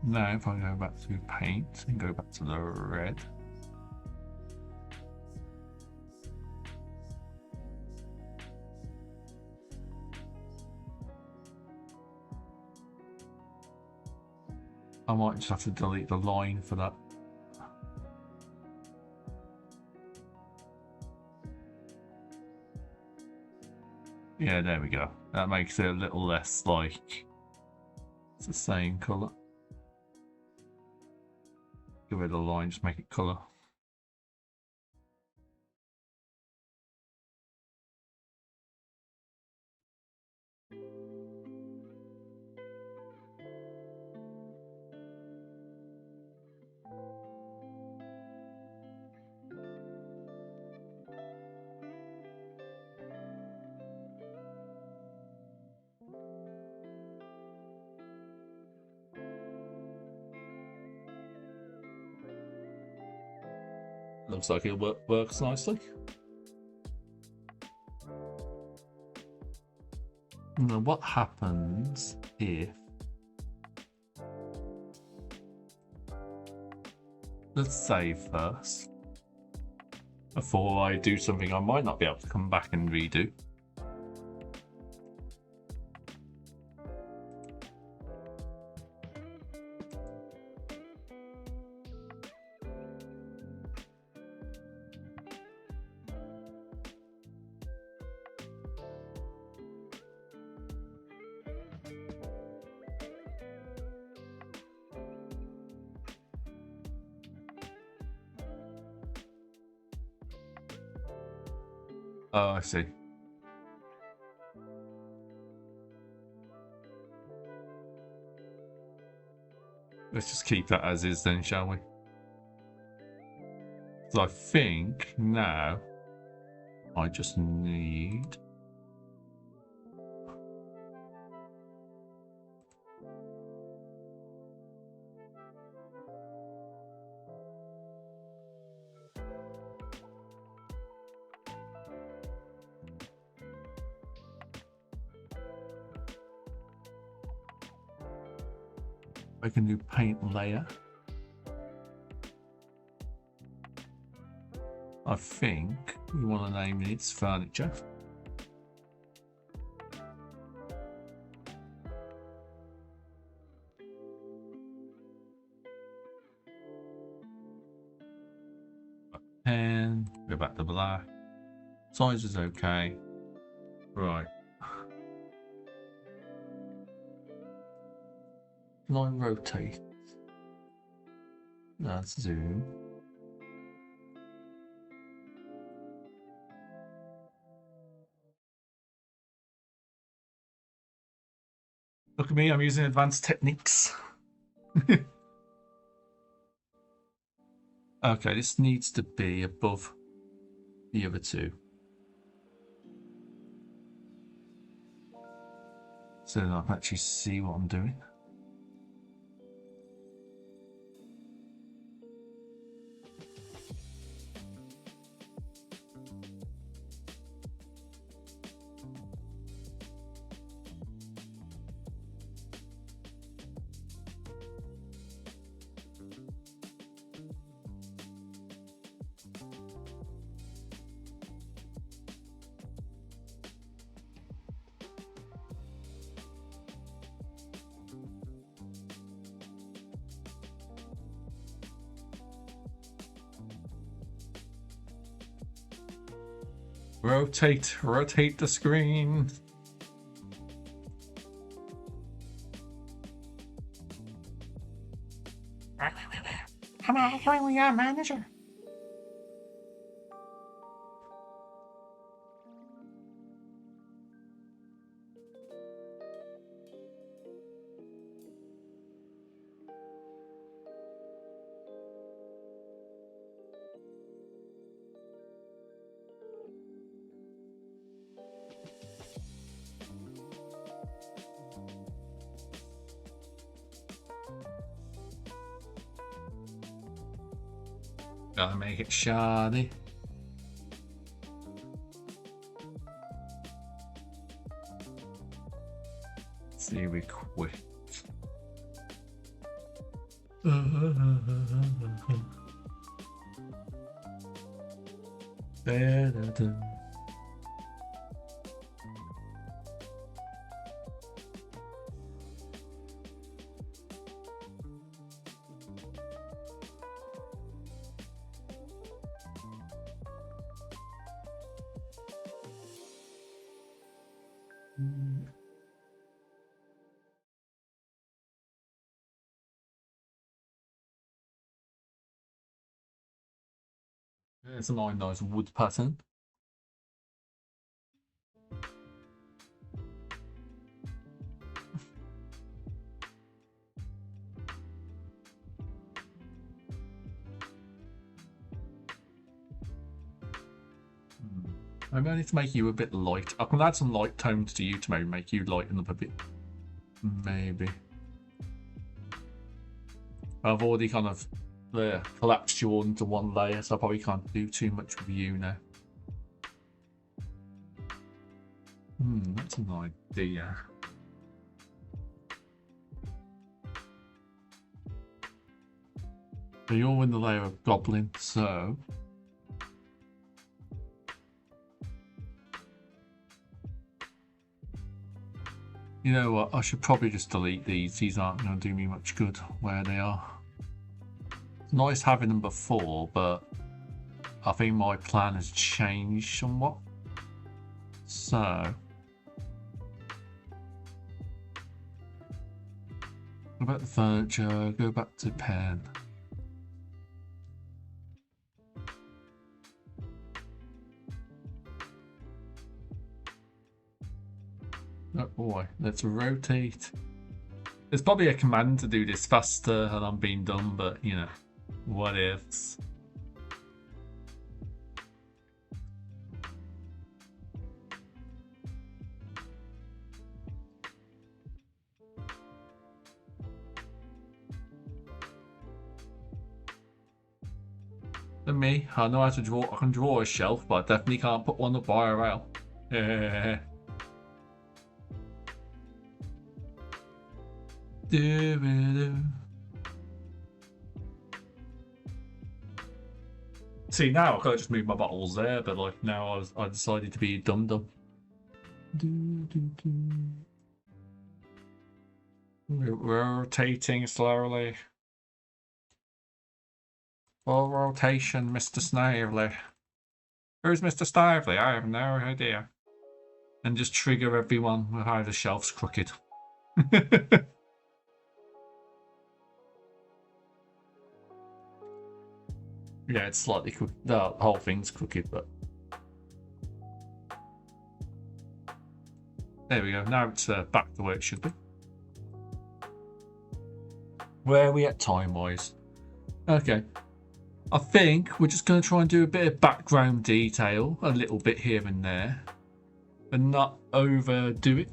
[SPEAKER 1] Now, if I go back to paint and go back to the red. I might just have to delete the line for that. Yeah, there we go. That makes it a little less like it's the same colour. Give it a line, just make it colour. Looks like it works nicely. Now, what happens if... Let's save first. Before I do something I might not be able to come back and redo. Oh, I see. Let's just keep that as is then, shall we? So I think now I just need... make a new paint layer. I think we want to name it furniture. And go back to black. Size is okay. Right. Can I rotate? That's zoom. Look at me, I'm using advanced techniques. Okay, this needs to be above the other two. So that I can actually see what I'm doing. Rotate the screen. Come on, we are manager. Gotta make it shardy. See, we quit. It's a nice wood pattern. Maybe I need to make you a bit light. I can add some light tones to you to maybe make you lighten up a bit. Maybe. I've already kind of collapsed you all into one layer, so I probably can't do too much with you now. That's an idea. So you're in the layer of goblin, so you know what, I should probably just delete these. These aren't going to do me much good where they are. It's nice having them before, but I think my plan has changed somewhat. So, go back to furniture, go back to pen. Oh boy, let's rotate. There's probably a command to do this faster than I'm being done, but you know, what ifs. And me, I know how to draw. I can draw a shelf, but I definitely can't put one up IRL. See, now I could have just moved my bottles there, but like now I decided to be dum dum. Rotating slowly. Full rotation, Mr. Snively. Who's Mr. Snively? I have no idea. And just trigger everyone with how the shelf's crooked. Yeah, it's slightly crooked. The whole thing's crooked, but there we go. Now it's back to where it should be. Where are we at time-wise? Okay. I think we're just going to try and do a bit of background detail, a little bit here and there, and not overdo it.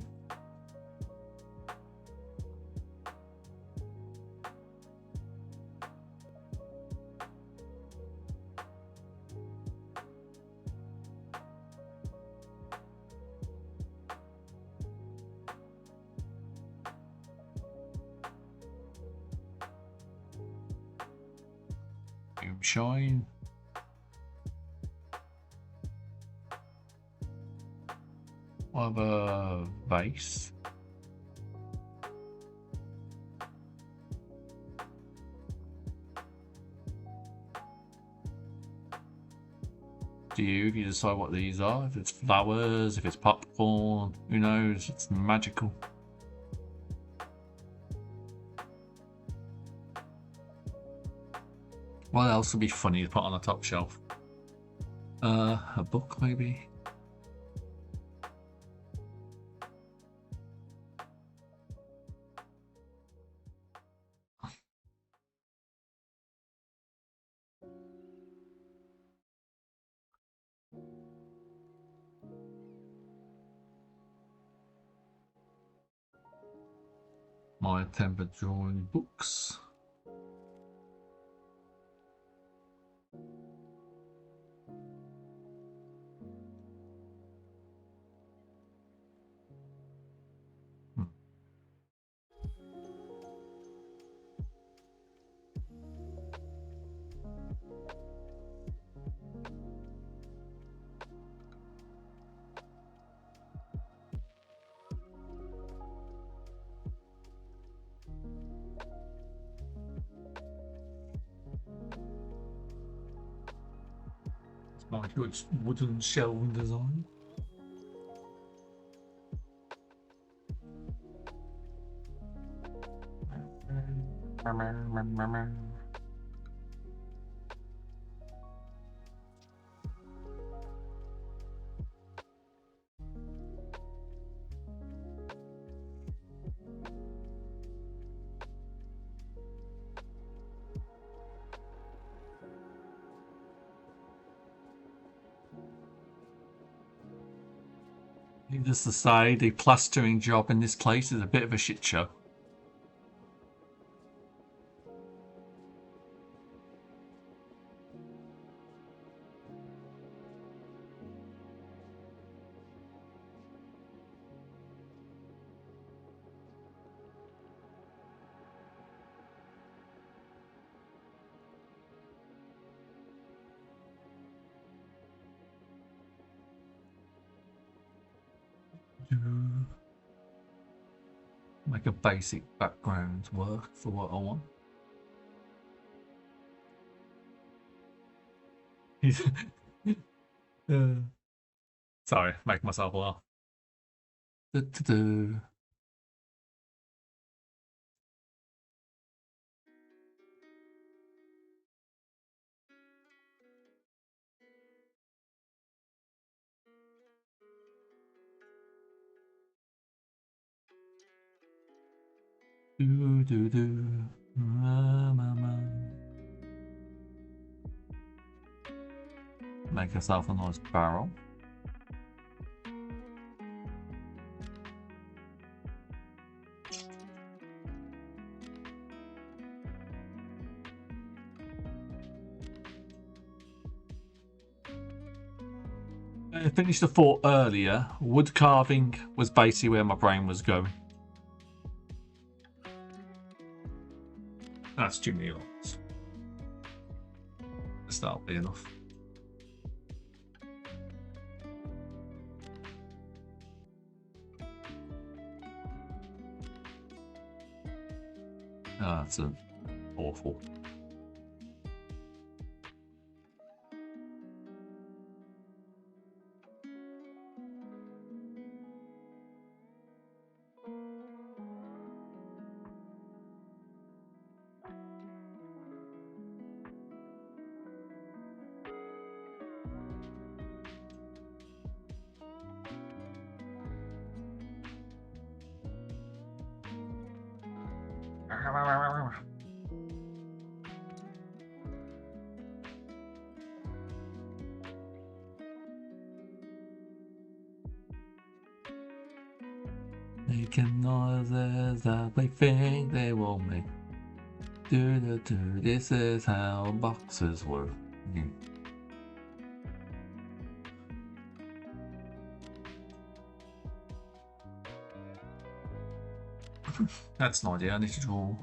[SPEAKER 1] Shine. Of a vase. Do you decide what these are? If it's flowers, if it's popcorn, who knows? It's magical. What else would be funny to put on a top shelf? A book maybe? My attempt at drawing books. My good wooden shelving design. Needless to say, the plastering job in this place is a bit of a shit show. Make a basic background work for what I want. Sorry, make myself laugh. Do do do. Make yourself a nice barrel. I finished the thought earlier. Wood carving was basically where my brain was going. That's too many lots. That'll be enough. Oh, that's awful. Making noises that they think they won't make. Do. This is how boxes work. That's an idea. I need to draw.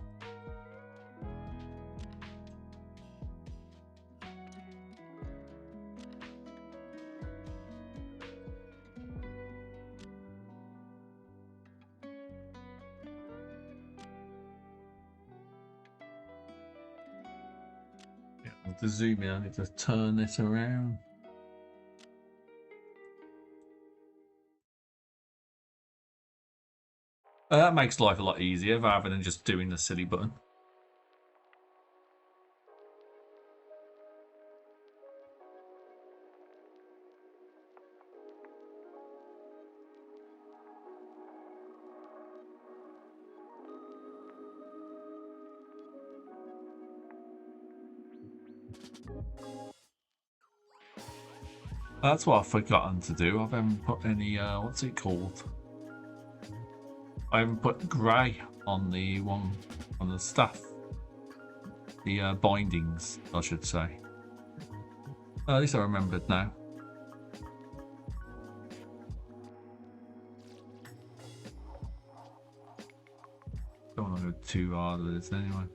[SPEAKER 1] To zoom in, I need to turn this around. That makes life a lot easier rather than just doing the silly button. That's what I've forgotten to do. I haven't put any, what's it called? I haven't put grey on the one, on the stuff. The bindings, I should say. At least I remembered now. Don't want to go too hard with this anyway.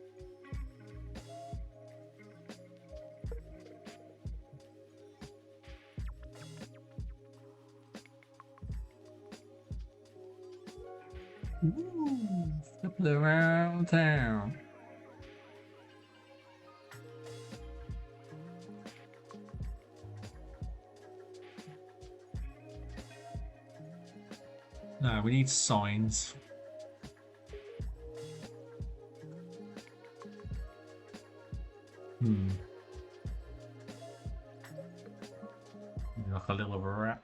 [SPEAKER 1] Ooh, flipping around town. No, we need signs. Like a little rat.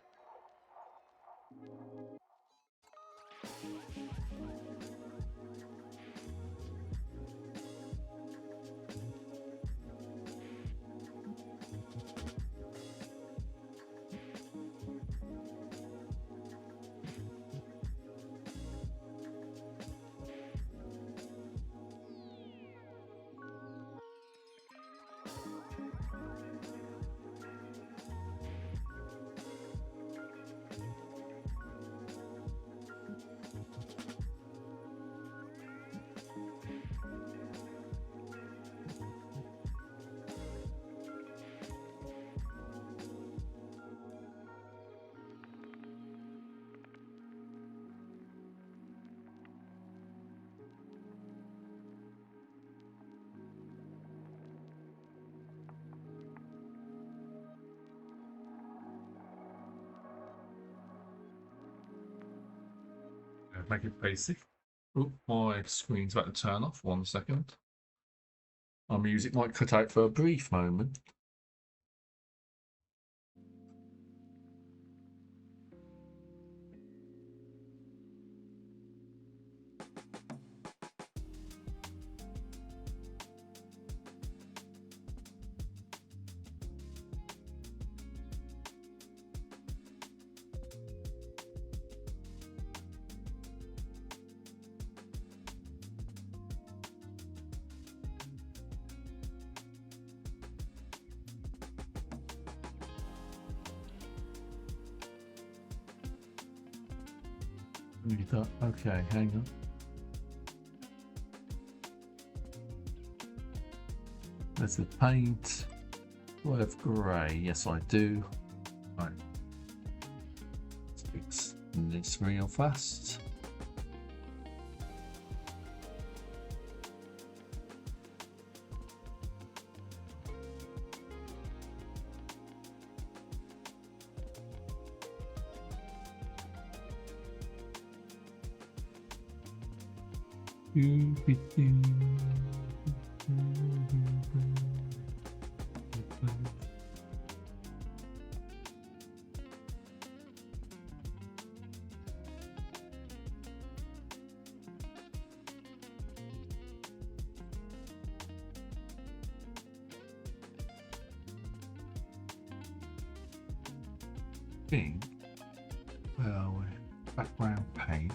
[SPEAKER 1] Make it basic. Oh, my screen's about to turn off. 1 second. My music might cut out for a brief moment. Okay, hang on. There's the paint. Do I have grey? Yes, I do. Right. Let's fix this real fast. Think, well, background paint.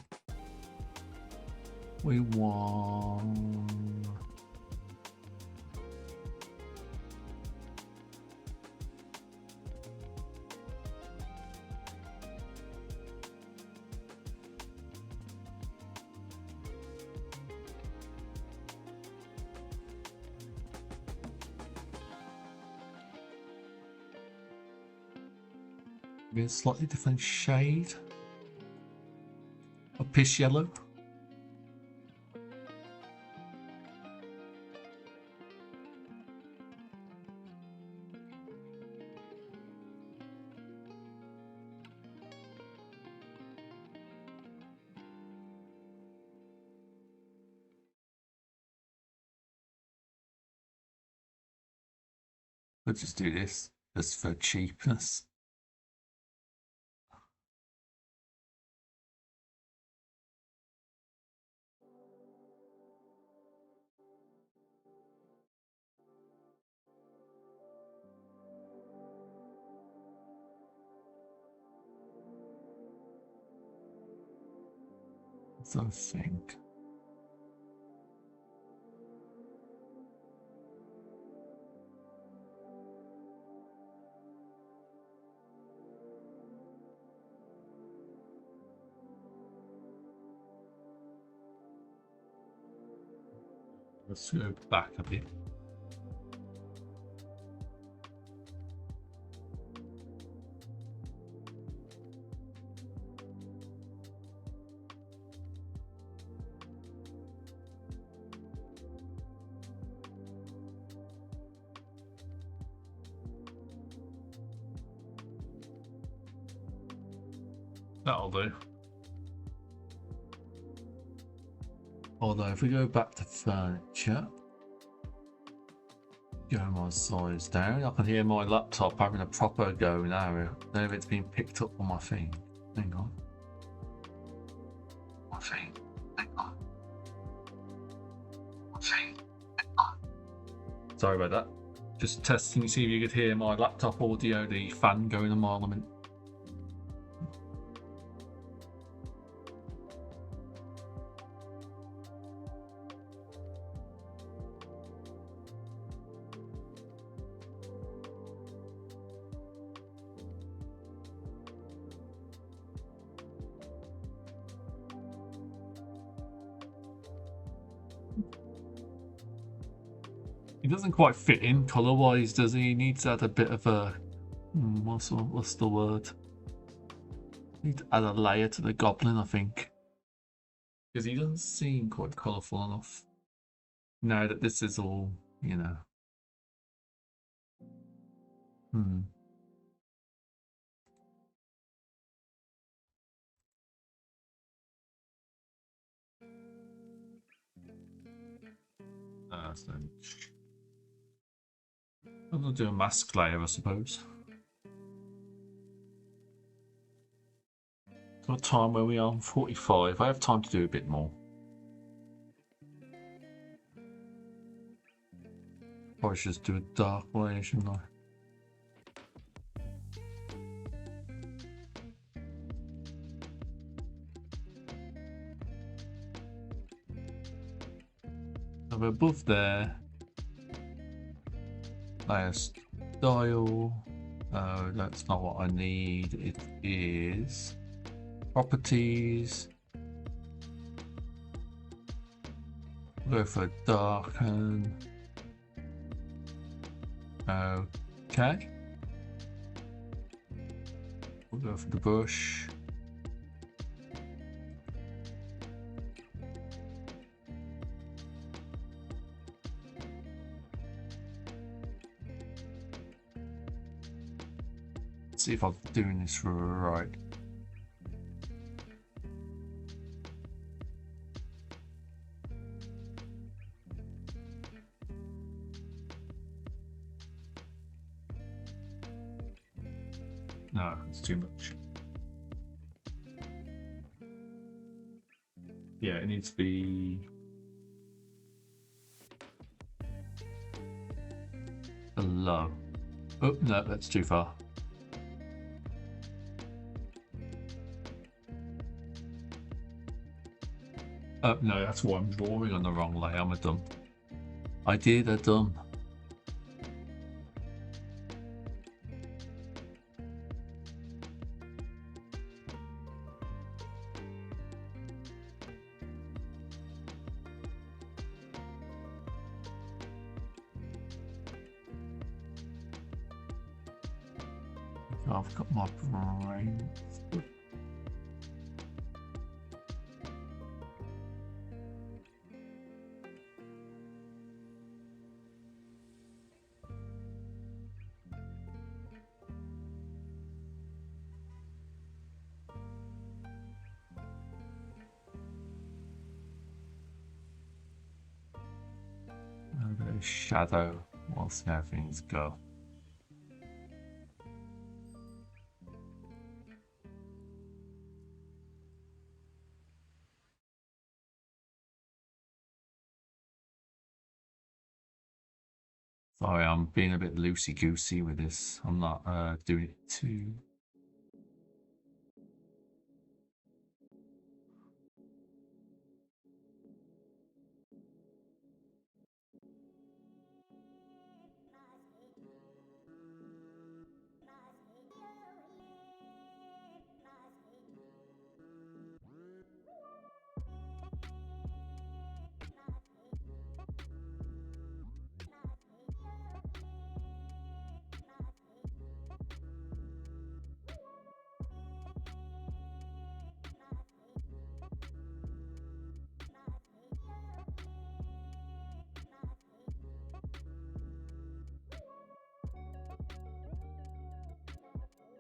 [SPEAKER 1] We want a slightly different shade of piss yellow. Let's just do this just for cheapness. So I think. Let's go back a bit. That'll do. Although if we go back to furniture, go my size down, I can hear my laptop having a proper go now. Now it's been picked up on my thing. Hang on. My thing. Hang on. My thing. Hang on. Sorry about that. Just testing to see if you could hear my laptop audio, the fan going a mile a minute. He doesn't quite fit in colour-wise, does he? He needs to add a bit of a... what's the word? Need to add a layer to the goblin, I think. Because he doesn't seem quite colourful enough. Now that this is all, you know. So I'm going to do a mask layer, I suppose. What time were we on? 45. I have time to do a bit more. Probably should just do a dark layer, shouldn't I? So above there, layer style. Oh, that's not what I need. It is properties, We'll go for darken. Okay. We'll go for the bush. Let's see if I'm doing this right. No, it's too much. Yeah, it needs to be low. Oh, no, that's too far. No, that's why I'm drawing on the wrong layer. I'm a dumb. I did a dumb. I've got my brain. A bit of shadow. We'll see how things go. Sorry, I'm being a bit loosey-goosey with this. I'm not doing it too...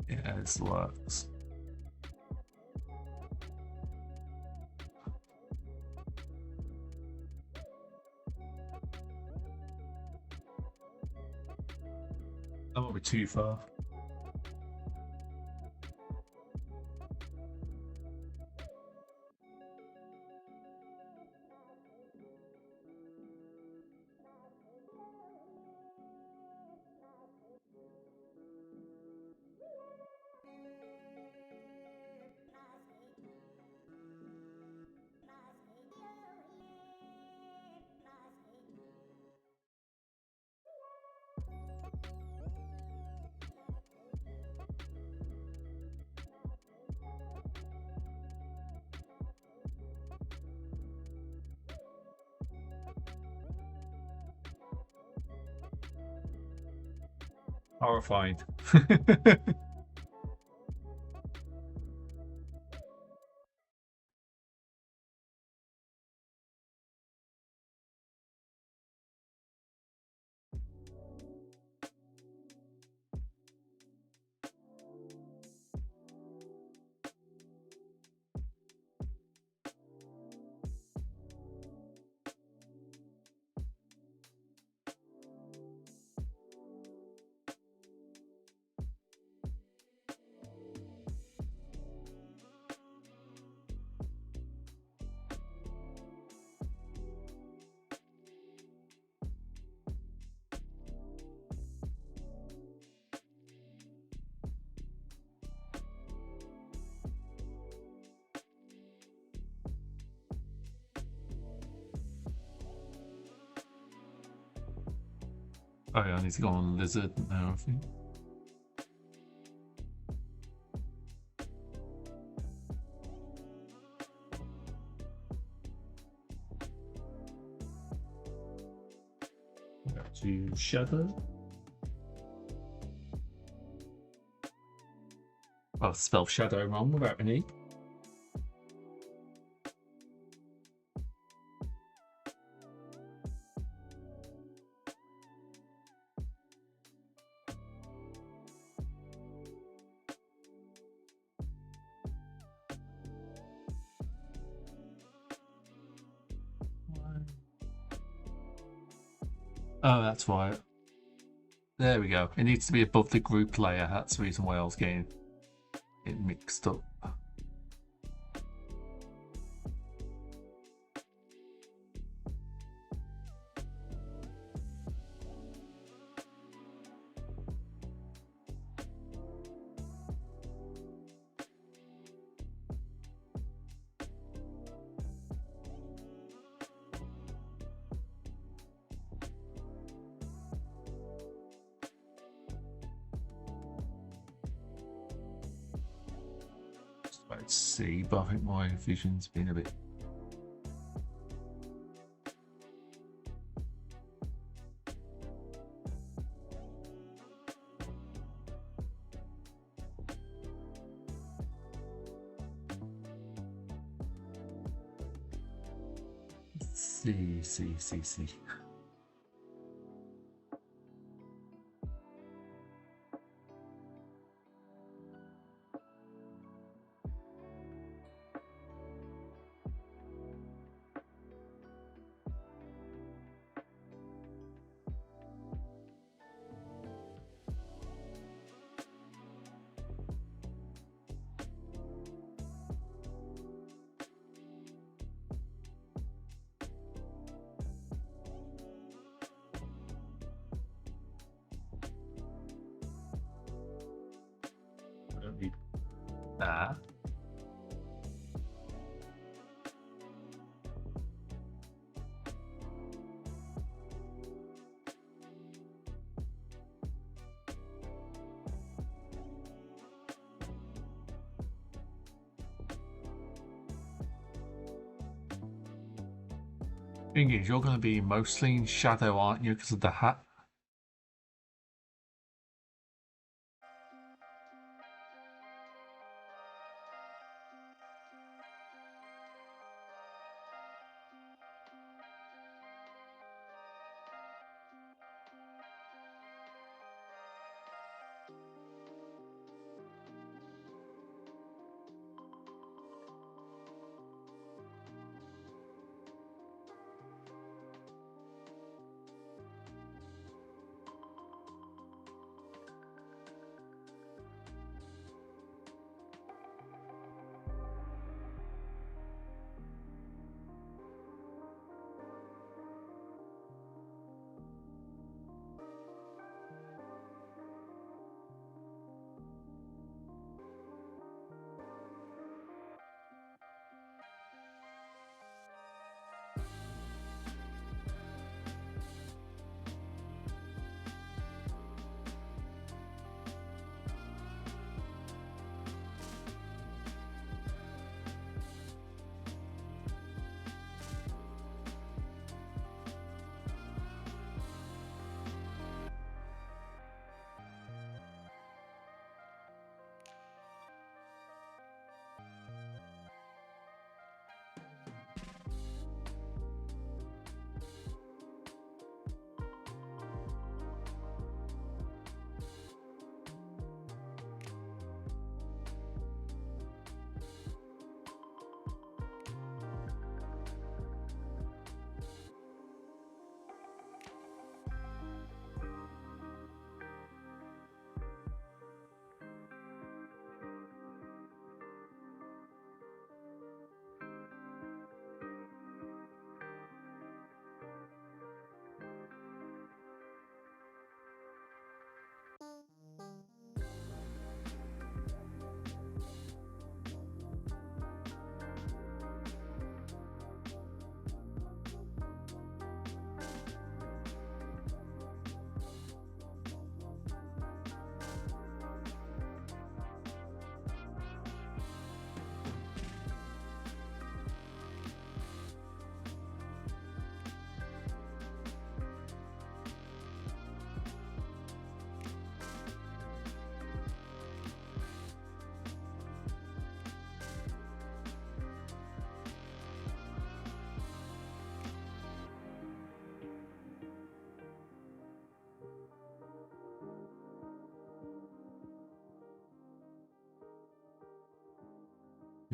[SPEAKER 1] Yeah, this works. That might be too far. Horrifying. Oh yeah, I need to go on lizard now, I think. to Shadow. I'll spell Shadow wrong without an E. Oh, that's right. There we go. It needs to be above the group layer. That's the reason why I was getting it mixed up. Let's see, but I think my vision's been a bit. See. I don't need that. Thing is, you're going to be mostly in shadow, aren't you, because of the hat?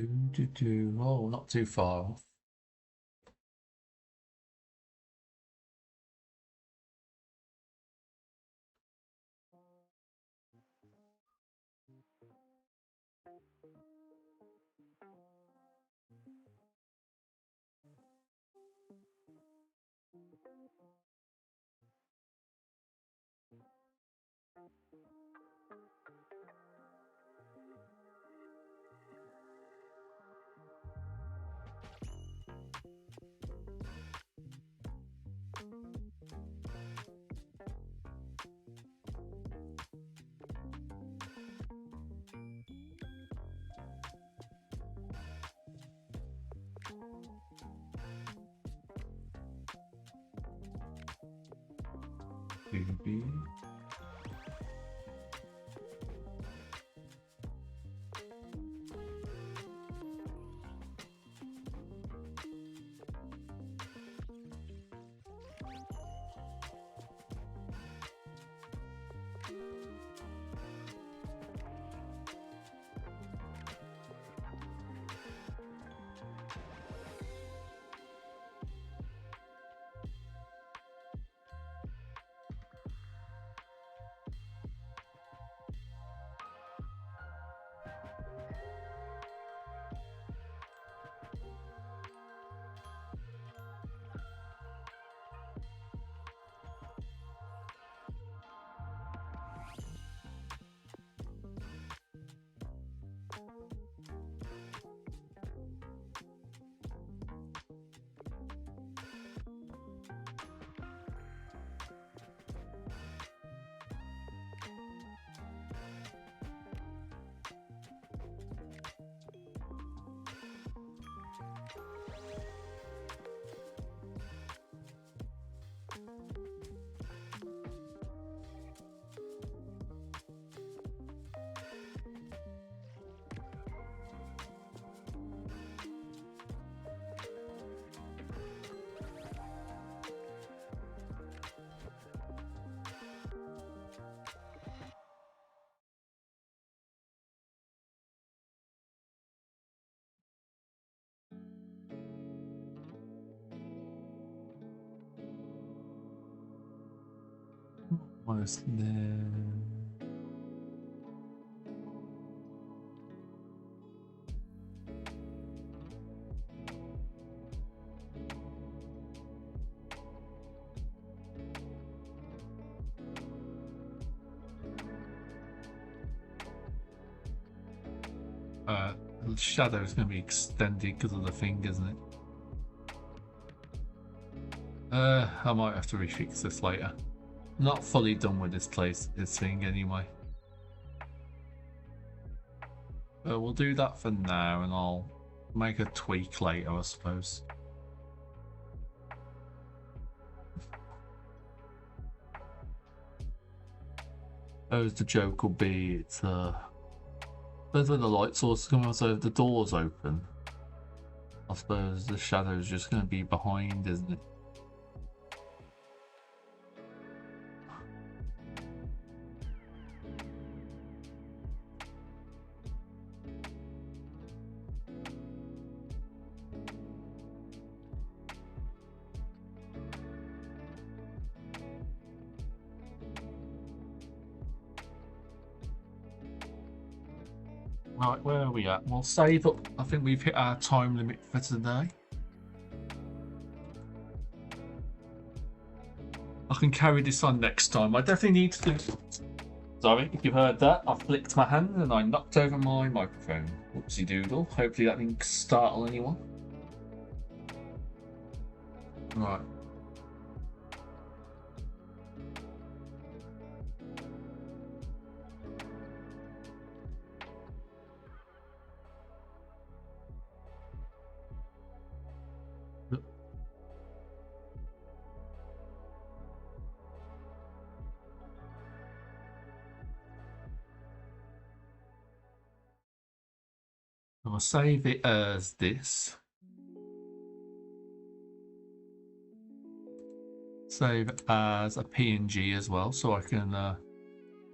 [SPEAKER 1] Oh, not too far off. Maybe. Almost there. The shadow is going to be extended because of the thing, isn't it? I might have to refix this later. Not fully done with this thing anyway. We'll do that for now, and I'll make a tweak later, I suppose. Suppose the joke will be it's depends when the light source is coming. So if the door's open, I suppose the shadow's just going to be behind, isn't it? Right, where are we at? We'll save up. I think we've hit our time limit for today. I can carry this on next time. I definitely need to do... Sorry, if you heard that, I flicked my hand and I knocked over my microphone. Whoopsie doodle. Hopefully that didn't startle anyone. Right. I'll save it as this. Save as a PNG as well, so I can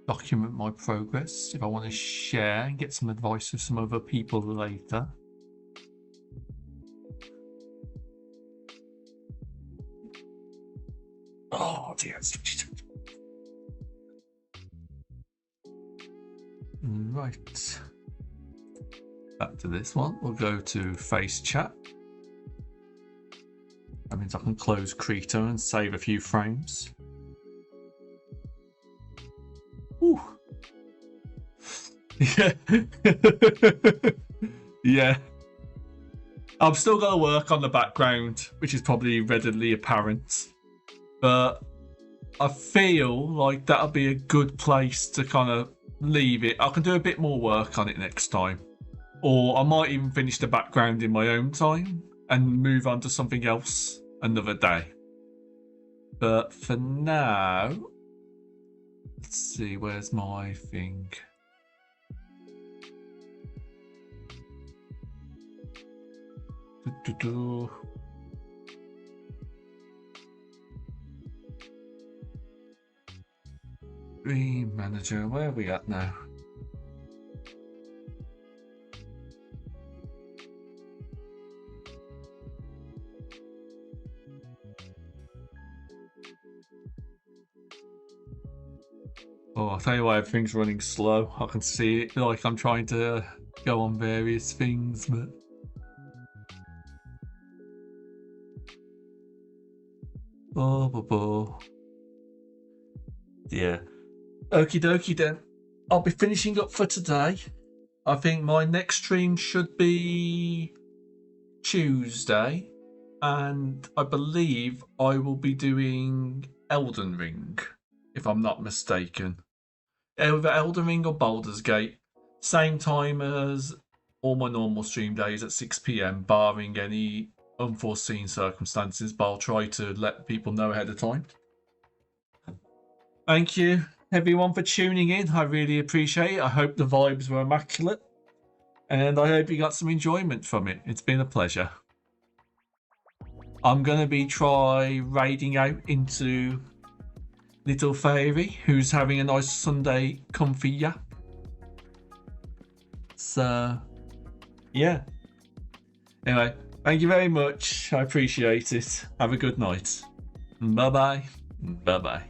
[SPEAKER 1] document my progress if I want to share and get some advice with some other people later. bloody hell. Right. Back to this one. We'll go to face chat. That means I can close Krita and save a few frames. Ooh. Yeah. Yeah. I've still got to work on the background, which is probably readily apparent. But I feel like that'll be a good place to kind of leave it. I can do a bit more work on it next time. Or I might even finish the background in my own time and move on to something else another day. But for now, let's see, where's my thing? Dream Manager, where are we at now? Oh, I'll tell you why everything's running slow. I can see it like I'm trying to go on various things, but... Oh. Yeah. Okie dokie then. I'll be finishing up for today. I think my next stream should be Tuesday. And I believe I will be doing Elden Ring, if I'm not mistaken. Either Elden Ring or Baldur's Gate. Same time as all my normal stream days at 6 PM, barring any unforeseen circumstances, but I'll try to let people know ahead of time. Thank you, everyone, for tuning in. I really appreciate it. I hope the vibes were immaculate. And I hope you got some enjoyment from it. It's been a pleasure. I'm going to be raiding out into Little Fairy, who's having a nice Sunday comfy yap. So, yeah. Anyway, thank you very much. I appreciate it. Have a good night. Bye-bye. Bye-bye.